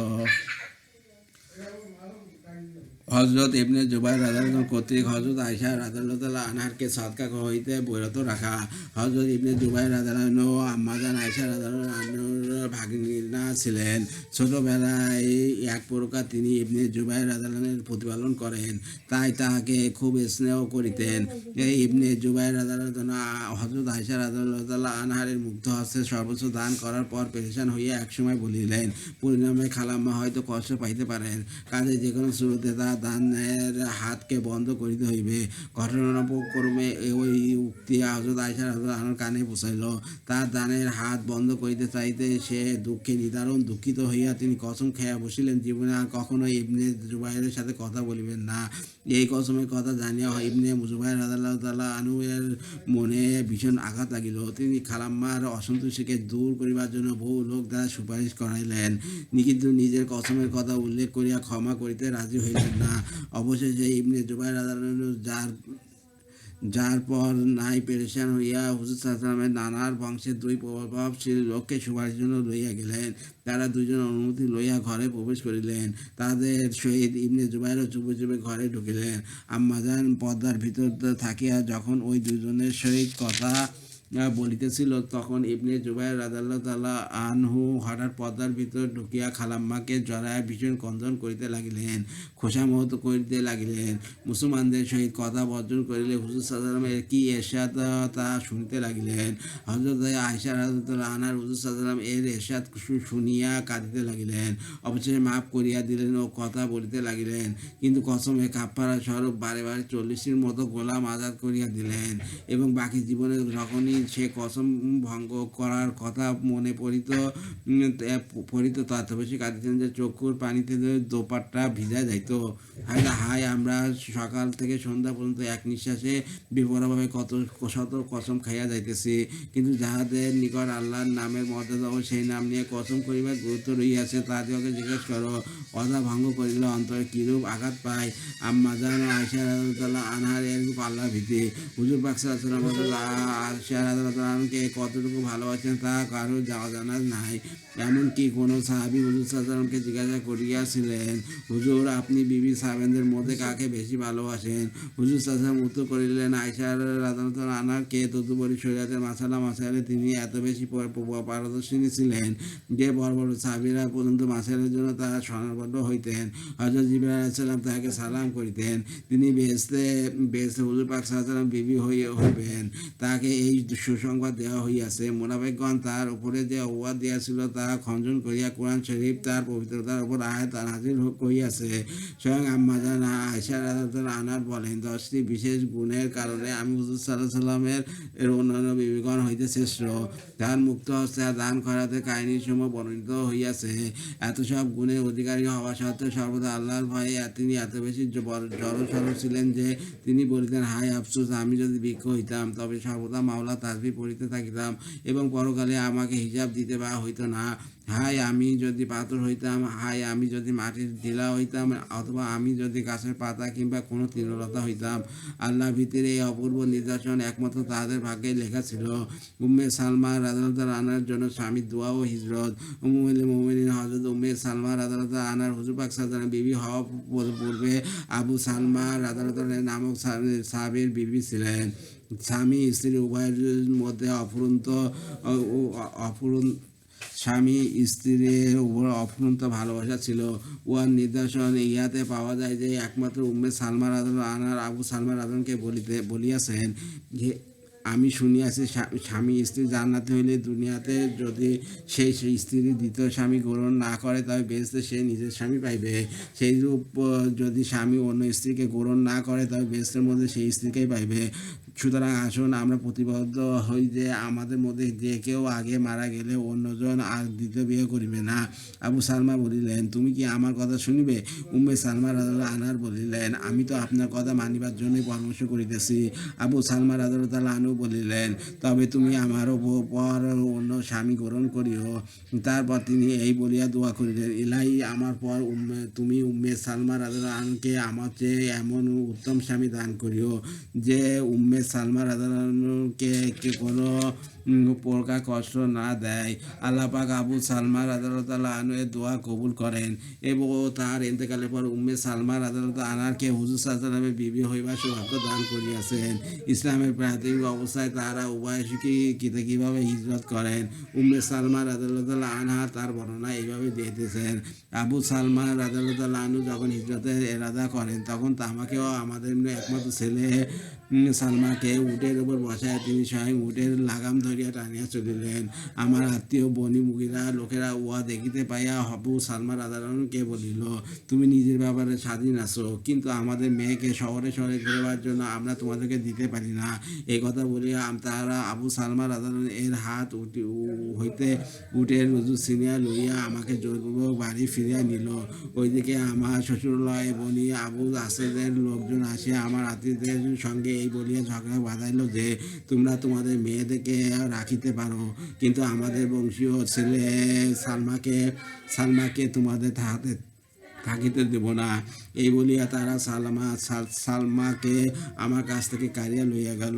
হযরত ইবনে জুবাইর রাদিয়াল্লাহু আনহু কর্তৃক হযরত আয়েশা রাদিয়াল্লাহু আনহাকে সদকা হইতে বিরত রাখা। হযরত ইবনে জুবাইর রাদিয়াল্লাহু আনহু আম্মাজান আয়েশা রাদিয়াল্লাহু আনহার ভাগিনা ছিলেন। ছোটবেলায় এক প্রকার তিনি ইবনে জুবাইর রাদিয়াল্লাহু আনহুর প্রতিপালন করেন, তাই তাহাকে খুব স্নেহ করিতেন। এই ইবনে জুবাইর রাদিয়াল্লাহু আনহু হযরত আয়েশা রাদিয়াল্লাহু আনহার মুগ্ধ হস্তে সর্বোচ্চ দান করার পর পেরেশান হইয়া একসময় বলিলেন, পরিণামে খালাম্মা হয়তো কষ্ট পাইতে পারেন, কাজে যে কোনো শুরুতে তার দানের হাতকে বন্ধ করিতে হইবে। ঘটনাক্রমে ওই উক্তি হযরত আয়েশা রাদিয়াল্লাহু আনহার কানে পৌঁছাইল। তার দানের হাত বন্ধ করিতে চাইতে সে দুঃখে নিদারুণ দুঃখিত হইয়া তিনি কসম খাইয়া বসিলেন, জীবনে আর কখনো ইবনে জুবাইরের সাথে কথা বলিবেন না। এই কসমের কথা জানিয়া ইবনে জুবাইর রাদিয়াল্লাহু আনহু এর মনে ভীষণ আঘাত লাগিল। তিনি খালাম্মার অসন্তুষ্টিকে দূর করিবার জন্য বহু লোক দ্বারা সুপারিশ করাইলেন, কিন্তু নিজের কসমের কথা উল্লেখ করিয়া ক্ষমা করিতে রাজি হইলেন না। অবশেষে ইবনে জুবাইর রাদিয়াল্লাহু আনহু যার পর নাই পেরেশান হইয়া হুজুর সাল্লাল্লাহু আলাইহি ওয়াসাল্লামের নানার বংশের 2 প্রভাবশীল লোককে সুপারিশের জন্য লইয়া গেলেন। তারা দুইজন অনুমতি লইয়া ঘরে প্রবেশ করিলেন। তাদের সহিত ইবনে জুবাইরও চুপে চুপে ঘরে ঢুকিলেন। আম্মাজান পর্দার ভিতর থাকিয়া যখন ওই দুজনের সহিত কথা বলিতেছিল, তখন ইবনে জুবাইর রাদিয়াল্লাহু আনহু হঠাৎ পর্দার ভিতর ঢুকিয়া খালাম্মাকে জড়াইয়া ভীষণ ক্রন্দন করিতে লাগিলেন, খোশামত করিতে লাগিলেন। মুসলমানদের সহিত কথা বর্জন করিলে হুজুর সাল্লাল্লাহু আলাইহি ওয়াসাল্লামের কি এরশাদ তা শুনিতে লাগিলেন। হযরত আয়েশা রাদিয়াল্লাহু আনহার হুজুর সাল্লাল্লাহু আলাইহি ওয়াসাল্লাম এর এরশাদ শুনিয়া কাঁদিতে লাগিলেন। অবশেষে মাফ করিয়া দিলেন ও কথা বলিতে লাগিলেন, কিন্তু কসমে কাফারা স্বরূপ বারে 40টির মতো গোলাম আজাদ করিয়া দিলেন এবং বাকি জীবনে যখনই সে কসম ভঙ্গ করার কথা মনে পড়িত তত বেশি কাঁদিতেন যে চক্ষুর পানিতে দোপাট্টা ভিজা যাইত। হায়, আমরা সকাল থেকে সন্ধ্যা পর্যন্ত এক নিঃশ্বাসে বিপরভাবে কত শত কসম খাইয়া যাইতেছি, কিন্তু যাহাদের নিকট আল্লাহর নামের মর্যাদা ও সেই নাম নিয়ে কসম করিবার গুরুত্ব রহিয়াছে তাদেরকে জিজ্ঞেস করো, অদা ভঙ্গ করিলে অন্তরে কিরূপ আঘাত পায়। আম্মাজান আয়েশা রাদিয়াল্লাহু আনহার এরূপ আল্লাহ ভীতি। হুজুর পাক সাল্লাল্লাহু আলাইহি ওয়াসাল্লাম আয়েশা রাদিয়াল্লাহু আনহুকে কতটুকু ভালোবাসেন তা কারো জানা নাই। এমনকি কোনো সাহাবী হুজুর সাল্লাল্লাহু আলাইহি ওয়াসাল্লামকে জিজ্ঞাসা করিয়াছিলেন, হুজুর আপনি বিবি সাহাবাদের মধ্যে কাকে বেশি ভালোবাসেন? হুজুর সাল্লাল্লাহু আলাইহি ওয়াসাল্লাম উত্তর করিলেন, আয়েশা রাদিয়াল্লাহু আনহাকে। তদুপরি শরীয়তের মাসাইলে তিনি এত বেশি পারদর্শিনী ছিলেন যে বড় বড় সাহাবীরা পর্যন্ত মাসাইলের জন্য তারা স্বর্ণবদ্ধ হইতেন। হযরত জিবরাইল আলাইহিস সালাম তাহাকে সালাম করিতেন। তিনি বেহেশতে হুজুর পাক সাল্লাল্লাহু আলাইহি ওয়াসাল্লাম বিবি হইবেন, তাহাকে এই সুসংবাদ দেওয়া হইয়াছে। মুনাফিকগণ তার উপরে যে অপবাদ দিয়াছিল তাহা খণ্ডন করিয়া কোরআন শরীফ তার পবিত্রতার উপর আয়াত নাযিল করিয়াছে। স্বয়ং আম্মা জান আয়েশা রাদিয়াল্লাহু আনহা বলেন, 10টি বিশেষ গুণের কারণে আমি হুজুর সাল্লাল্লাহু আলাইহি ওয়াসাল্লামের অন্যান্য বিবিগণ হইতে শ্রেষ্ঠ। তার মুক্ত হস্তে দান খয়রাতের কাহিনীসমূহ বর্ণিত হইয়াছে। এত সব গুণের অধিকারী হওয়া সত্ত্বেও সর্বদা আল্লাহর ভয়ে তিনি এত বেশি জড়সড় ছিলেন যে তিনি বলিতেন, হায় আফসোস, আমি যদি ভিক্ষ হইতাম তবে সর্বদা মাওলা তাসবিহ পড়িতে থাকিতাম এবং পরকালে আমাকে হিসাব দিতে বা হইত না। হায় আমি যদি পাথর হইতাম, হায় আমি যদি মাটির ঢিলা হইতাম, অথবা আমি যদি গাছের পাতা কিংবা কোনো তৃণলতা হইতাম। আল্লাহ ভীতির এই অপূর্ব নিদর্শন একমাত্র তাহাদের ভাগ্যে লেখা ছিল। উম্মে সালমা রাদিয়াল্লাহু আনহার জন্য স্বামীর দোয়া ও হিজরত। উম্মুল মুমিনিন হযরত উম্মে সালমা রাদিয়াল্লাহু আনহার হুজুর পাক সাল্লাল্লাহু আলাইহি ওয়াসাল্লাম বিবি হওয়া পূর্বে আবু সালমা রাদিয়াল্লাহু আনহু নামক সাহাবীর বিবি ছিলেন। স্বামী স্ত্রী উভয়ের মধ্যে স্বামী স্ত্রীর উপর অফুরন্ত ভালোবাসা ছিল। উহার নিদর্শন ইহাতে পাওয়া যায় যে একমাত্র উম্মে সালমা রাদিয়াল্লাহু আনহা আবু সালমা রাদিয়াল্লাহু আনহুকে বলিয়াছেন যে, আমি শুনিয়াছি স্বামী স্ত্রী জান্নাতে হইলে দুনিয়াতে যদি সেই স্ত্রীর দ্বিতীয় স্বামী গ্রহণ না করে তবে বেহেশতে সে নিজের স্বামী পাইবে। সেইরূপ যদি স্বামী অন্য স্ত্রীকে গ্রহণ না করে তবে বেহেশতের মধ্যে সেই স্ত্রীকেই পাইবে। সুতরাং আসুন আমরা প্রতিবদ্ধ হই যে আমাদের মধ্যে যে কেউ আগে মারা গেলে অন্যজন আর দ্বিতীয় বিয়ে করিবে না। আবু সালমা বলিলেন, তুমি কি আমার কথা শুনিবে? উম্মে সালমা রাদিয়াল্লাহু আনহা বলিলেন, আমি তো আপনার কথা মানিবার জন্যই পরামর্শ করিতেছি। আবু সালমা রাদিয়াল্লাহু আনহু বলিলেন, তবে তুমি আমার পর অন্য স্বামী গ্রহণ করিও। তারপর তিনি এই বলিয়া দোয়া করিলেন, ইলাহি, আমার পর তুমি উম্মে সালমা রাদিয়াল্লাহু আনহাকে আমার চেয়ে এমন উত্তম স্বামী দান করিও যে উম্মে সালমা রাদিয়াল্লাহু আনহাকে কোনো প্রকার কষ্ট না দেয়। আল্লাহ পাক আবু সালমা রাদিয়াল্লাহু আনহুর দোয়া কবুল করেন এবং তার ইন্তেকালের পর উম্মে সালমা রাদিয়াল্লাহু আনহাকে হুজুর সাল্লাল্লাহু আলাইহি ওয়াসাল্লামের বিবি হইবার সৌভাগ্য দান করিয়াছেন। ইসলামের প্রাথমিক অবস্থায় তারা উভয় কিভাবে হিজরত করেন উম্মে সালমা রাদিয়াল্লাহু আনহা তার বর্ণনা এইভাবে দিতেছেন। আবু সালমা রাদিয়াল্লাহু আনহু যখন হিজরতের ইরাদা করেন তখন আমাকেও আমাদের একমাত্র ছেলে সালমাকে উটের উপর বসায় তিনি স্বয়ং উটের লাগাম ধরিয়া টানিয়া চলিলেন। আমার আত্মীয় বনি মুগিরা লোকেরা উহা দেখিতে পাইয়া আবু সালমা রাদিয়াল্লাহু আনহুকে বলিল, তুমি নিজের ব্যাপারে স্বাধীন আছো, কিন্তু আমাদের মেয়েকে শহরে শহরে ঘুরবার জন্য আমরা তোমাদেরকে দিতে পারি না। এই কথা বলিয়া তারা আবু সালমা রাদিয়াল্লাহু এর হাত হইতে উটের রুজু ছিনিয়া লইয়া আমাকে জোরপূর্বক বাড়ি ফিরিয়া নিল। ওইদিকে আমার শ্বশুরালয় বনি আবু আসাদের লোকজন আসিয়া আমার আত্মীয়দের সঙ্গে এই বলিয়া ঝগড়া বাঁধাইল যে, তোমরা তোমাদের মেয়েদেরকে রাখিতে পারো, কিন্তু আমাদের বংশীয় ছেলে সালমাকে তোমাদের থাকিতে দেব না। এই বলিয়া তারা সালমাকে আমার কাছ থেকে কাড়িয়া লইয়া গেল।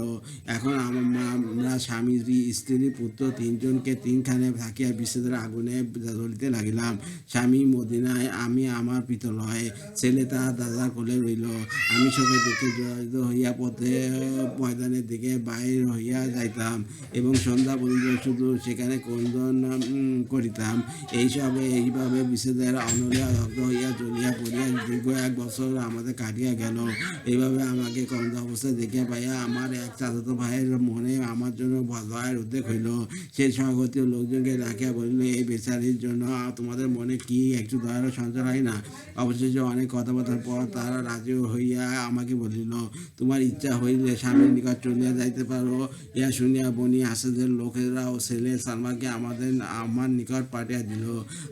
এখন আমরা স্বামী স্ত্রী পুত্র তিনজনকে তিনখানে থাকিয়া বিচ্ছেদের আগুনে জ্বলিতে লাগিলাম। স্বামী মদিনায়, আমি আমার পিতলয়ে, ছেলে তাহার দাদার কোলে রইল। আমি শোকে দুঃখে জড়িত হইয়া পথে ময়দানের দিকে বাহির হইয়া যাইতাম এবং সন্ধ্যা পর্যন্ত শুধু সেখানে ক্রন্দন করিতাম। এইভাবে বিচ্ছেদের অনলে দগ্ধ হইয়া জ্বলিয়া পড়িয়া দীর্ঘ 1 বছর আমাদের কাটিয়া গেল। এইভাবে আমাকে কন্দ অবস্থায় দেখিয়া পাইয়া আমার এক চাচাতো ভাইয়ের মনে আমার জন্য দয়ার উদ্রেক হইল। সেই স্বগতীয় লোকজনকে ডাকিয়া বলিল, এই বেচারির জন্য তোমাদের মনে কি একটু দয়ার সঞ্চার হয় না? অবশেষে অনেক কথাবার্তার পর তারা রাজি হইয়া আমাকে বলিল, তোমার ইচ্ছা হইলে স্বামীর নিকট চলিয়া যাইতে পারো। ইহা শুনিয়া বনি আসাদের লোকেরা ও ছেলে সালমাকে আমার নিকট পাঠিয়ে দিল।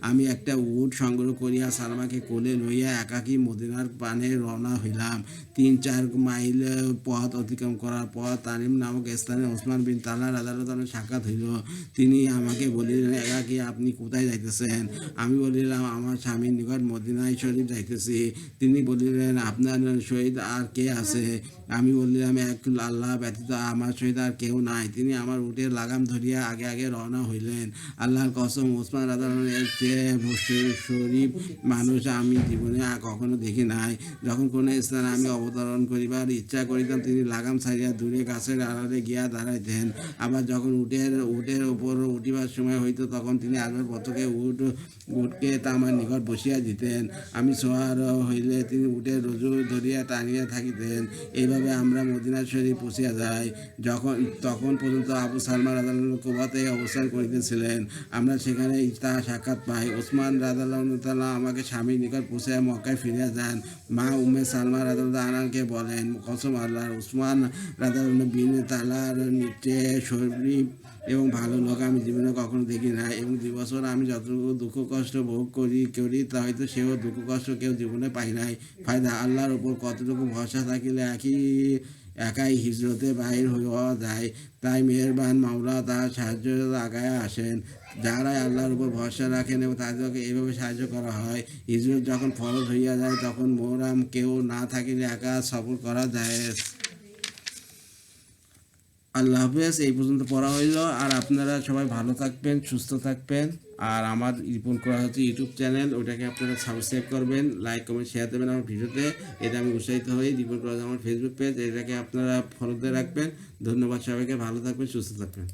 আমি একটা উট সংগ্রহ করিয়া সালমাকে কোলে লইয়া একাকী মদিনা মদিনার পানে রওনা হইলাম। 3-4 মাইল পথ অতিক্রম করার পর তানিম নামক স্থানে ওসমান বিন তালহা রাদিয়াল্লাহু তাআলার সাক্ষাৎ হইল। তিনি আমাকে বলিলেন, একাকী আপনি কোথায় যাইতেছেন? আমি বলিলাম, আমার স্বামীর নিকট মদিনায় শরীফ যাইতেছি। তিনি বলিলেন, আপনার সহিত আর কে আছে? আমি বললাম, এক আল্লাহ ব্যতীত আমার সহিত আর কেউ নাই। তিনি আমার উটের লাগাম ধরিয়া আগে আগে রওনা হইলেন। আল্লাহর কসম, ওসমান রাদিয়াল্লাহু আনহু এর চেয়ে শরীফ মানুষ আমি জীবনে আর কখনো দেখি নাই। যখন কোনো স্থানে আমি অবতরণ করিবার ইচ্ছা করিতাম, তিনি লাগাম ছাড়িয়া দূরে গাছের আড়ালে গিয়া দাঁড়াইতেন। আবার যখন উটের উপর উঠিবার সময় হইত, তখন তিনি আসবাবপত্রকে উটকে আমার নিকট বসিয়া দিতেন। আমি সোয়ার হইলে তিনি উটের রজু ধরিয়া টানিয়া থাকিতেন। এইভাবে আমরা মদিনা শরীফ পৌঁছিয়া যাই। তখন পর্যন্ত আবু সালমা রাদিয়াল্লাহু কুবাতে অবস্থান করিতেছিলেন। আমরা সেখানে তার সাক্ষাৎ পাই। ওসমান রাদিয়াল্লাহু তাআলা আমাকে স্বামীর নিকট পৌঁছাইয়া মক্কায় ফিরিয়া যান। মা উম্মে সালমা রাদিয়াল্লাহু আনহাকে বলেন, কসম আল্লাহর, ওসমান রাদিয়াল্লাহু বিন তালহার চেয়ে শরীফ এবং ভালো লোক আমি জীবনে কখনো দেখি না। এবং 2 বছর আমি যতটুকু দুঃখ কষ্ট ভোগ করি তা হয়তো সেও দুঃখ কষ্ট কেউ জীবনে পাই নাই। ফায়দা, আল্লাহর উপর কতটুকু ভরসা থাকিলে একাই হিজরতে বাহির হওয়া যায়। তাই মেহেরবান মাওলা তার সাহায্য আগায় আসেন। যারাই আল্লাহর উপর ভরসা রাখেন এবং তাদেরকে এইভাবে সাহায্য করা হয়। হিজরত যখন ফরজ হইয়া যায়, তখন মোহরাম কেউ না থাকিলে একা সফর করা যায়। আল্লাহ হাফেজ। এই পর্যন্ত পড়া হইল। আর আপনারা সবাই ভালো থাকবেন, সুস্থ থাকবেন। আর আমার রিপন করা হচ্ছে ইউটিউব চ্যানেল, ওটাকে আপনারা সাবস্ক্রাইব করবেন, লাইক কমেন্ট শেয়ার দেবেন আমার ভিডিওতে। এটা আমি উৎসাহিত হই। রিপন করা আমার ফেসবুক পেজ, এটাকে আপনারা ফলো দিয়ে রাখবেন। ধন্যবাদ সবাইকে, ভালো থাকবেন, সুস্থ থাকবেন।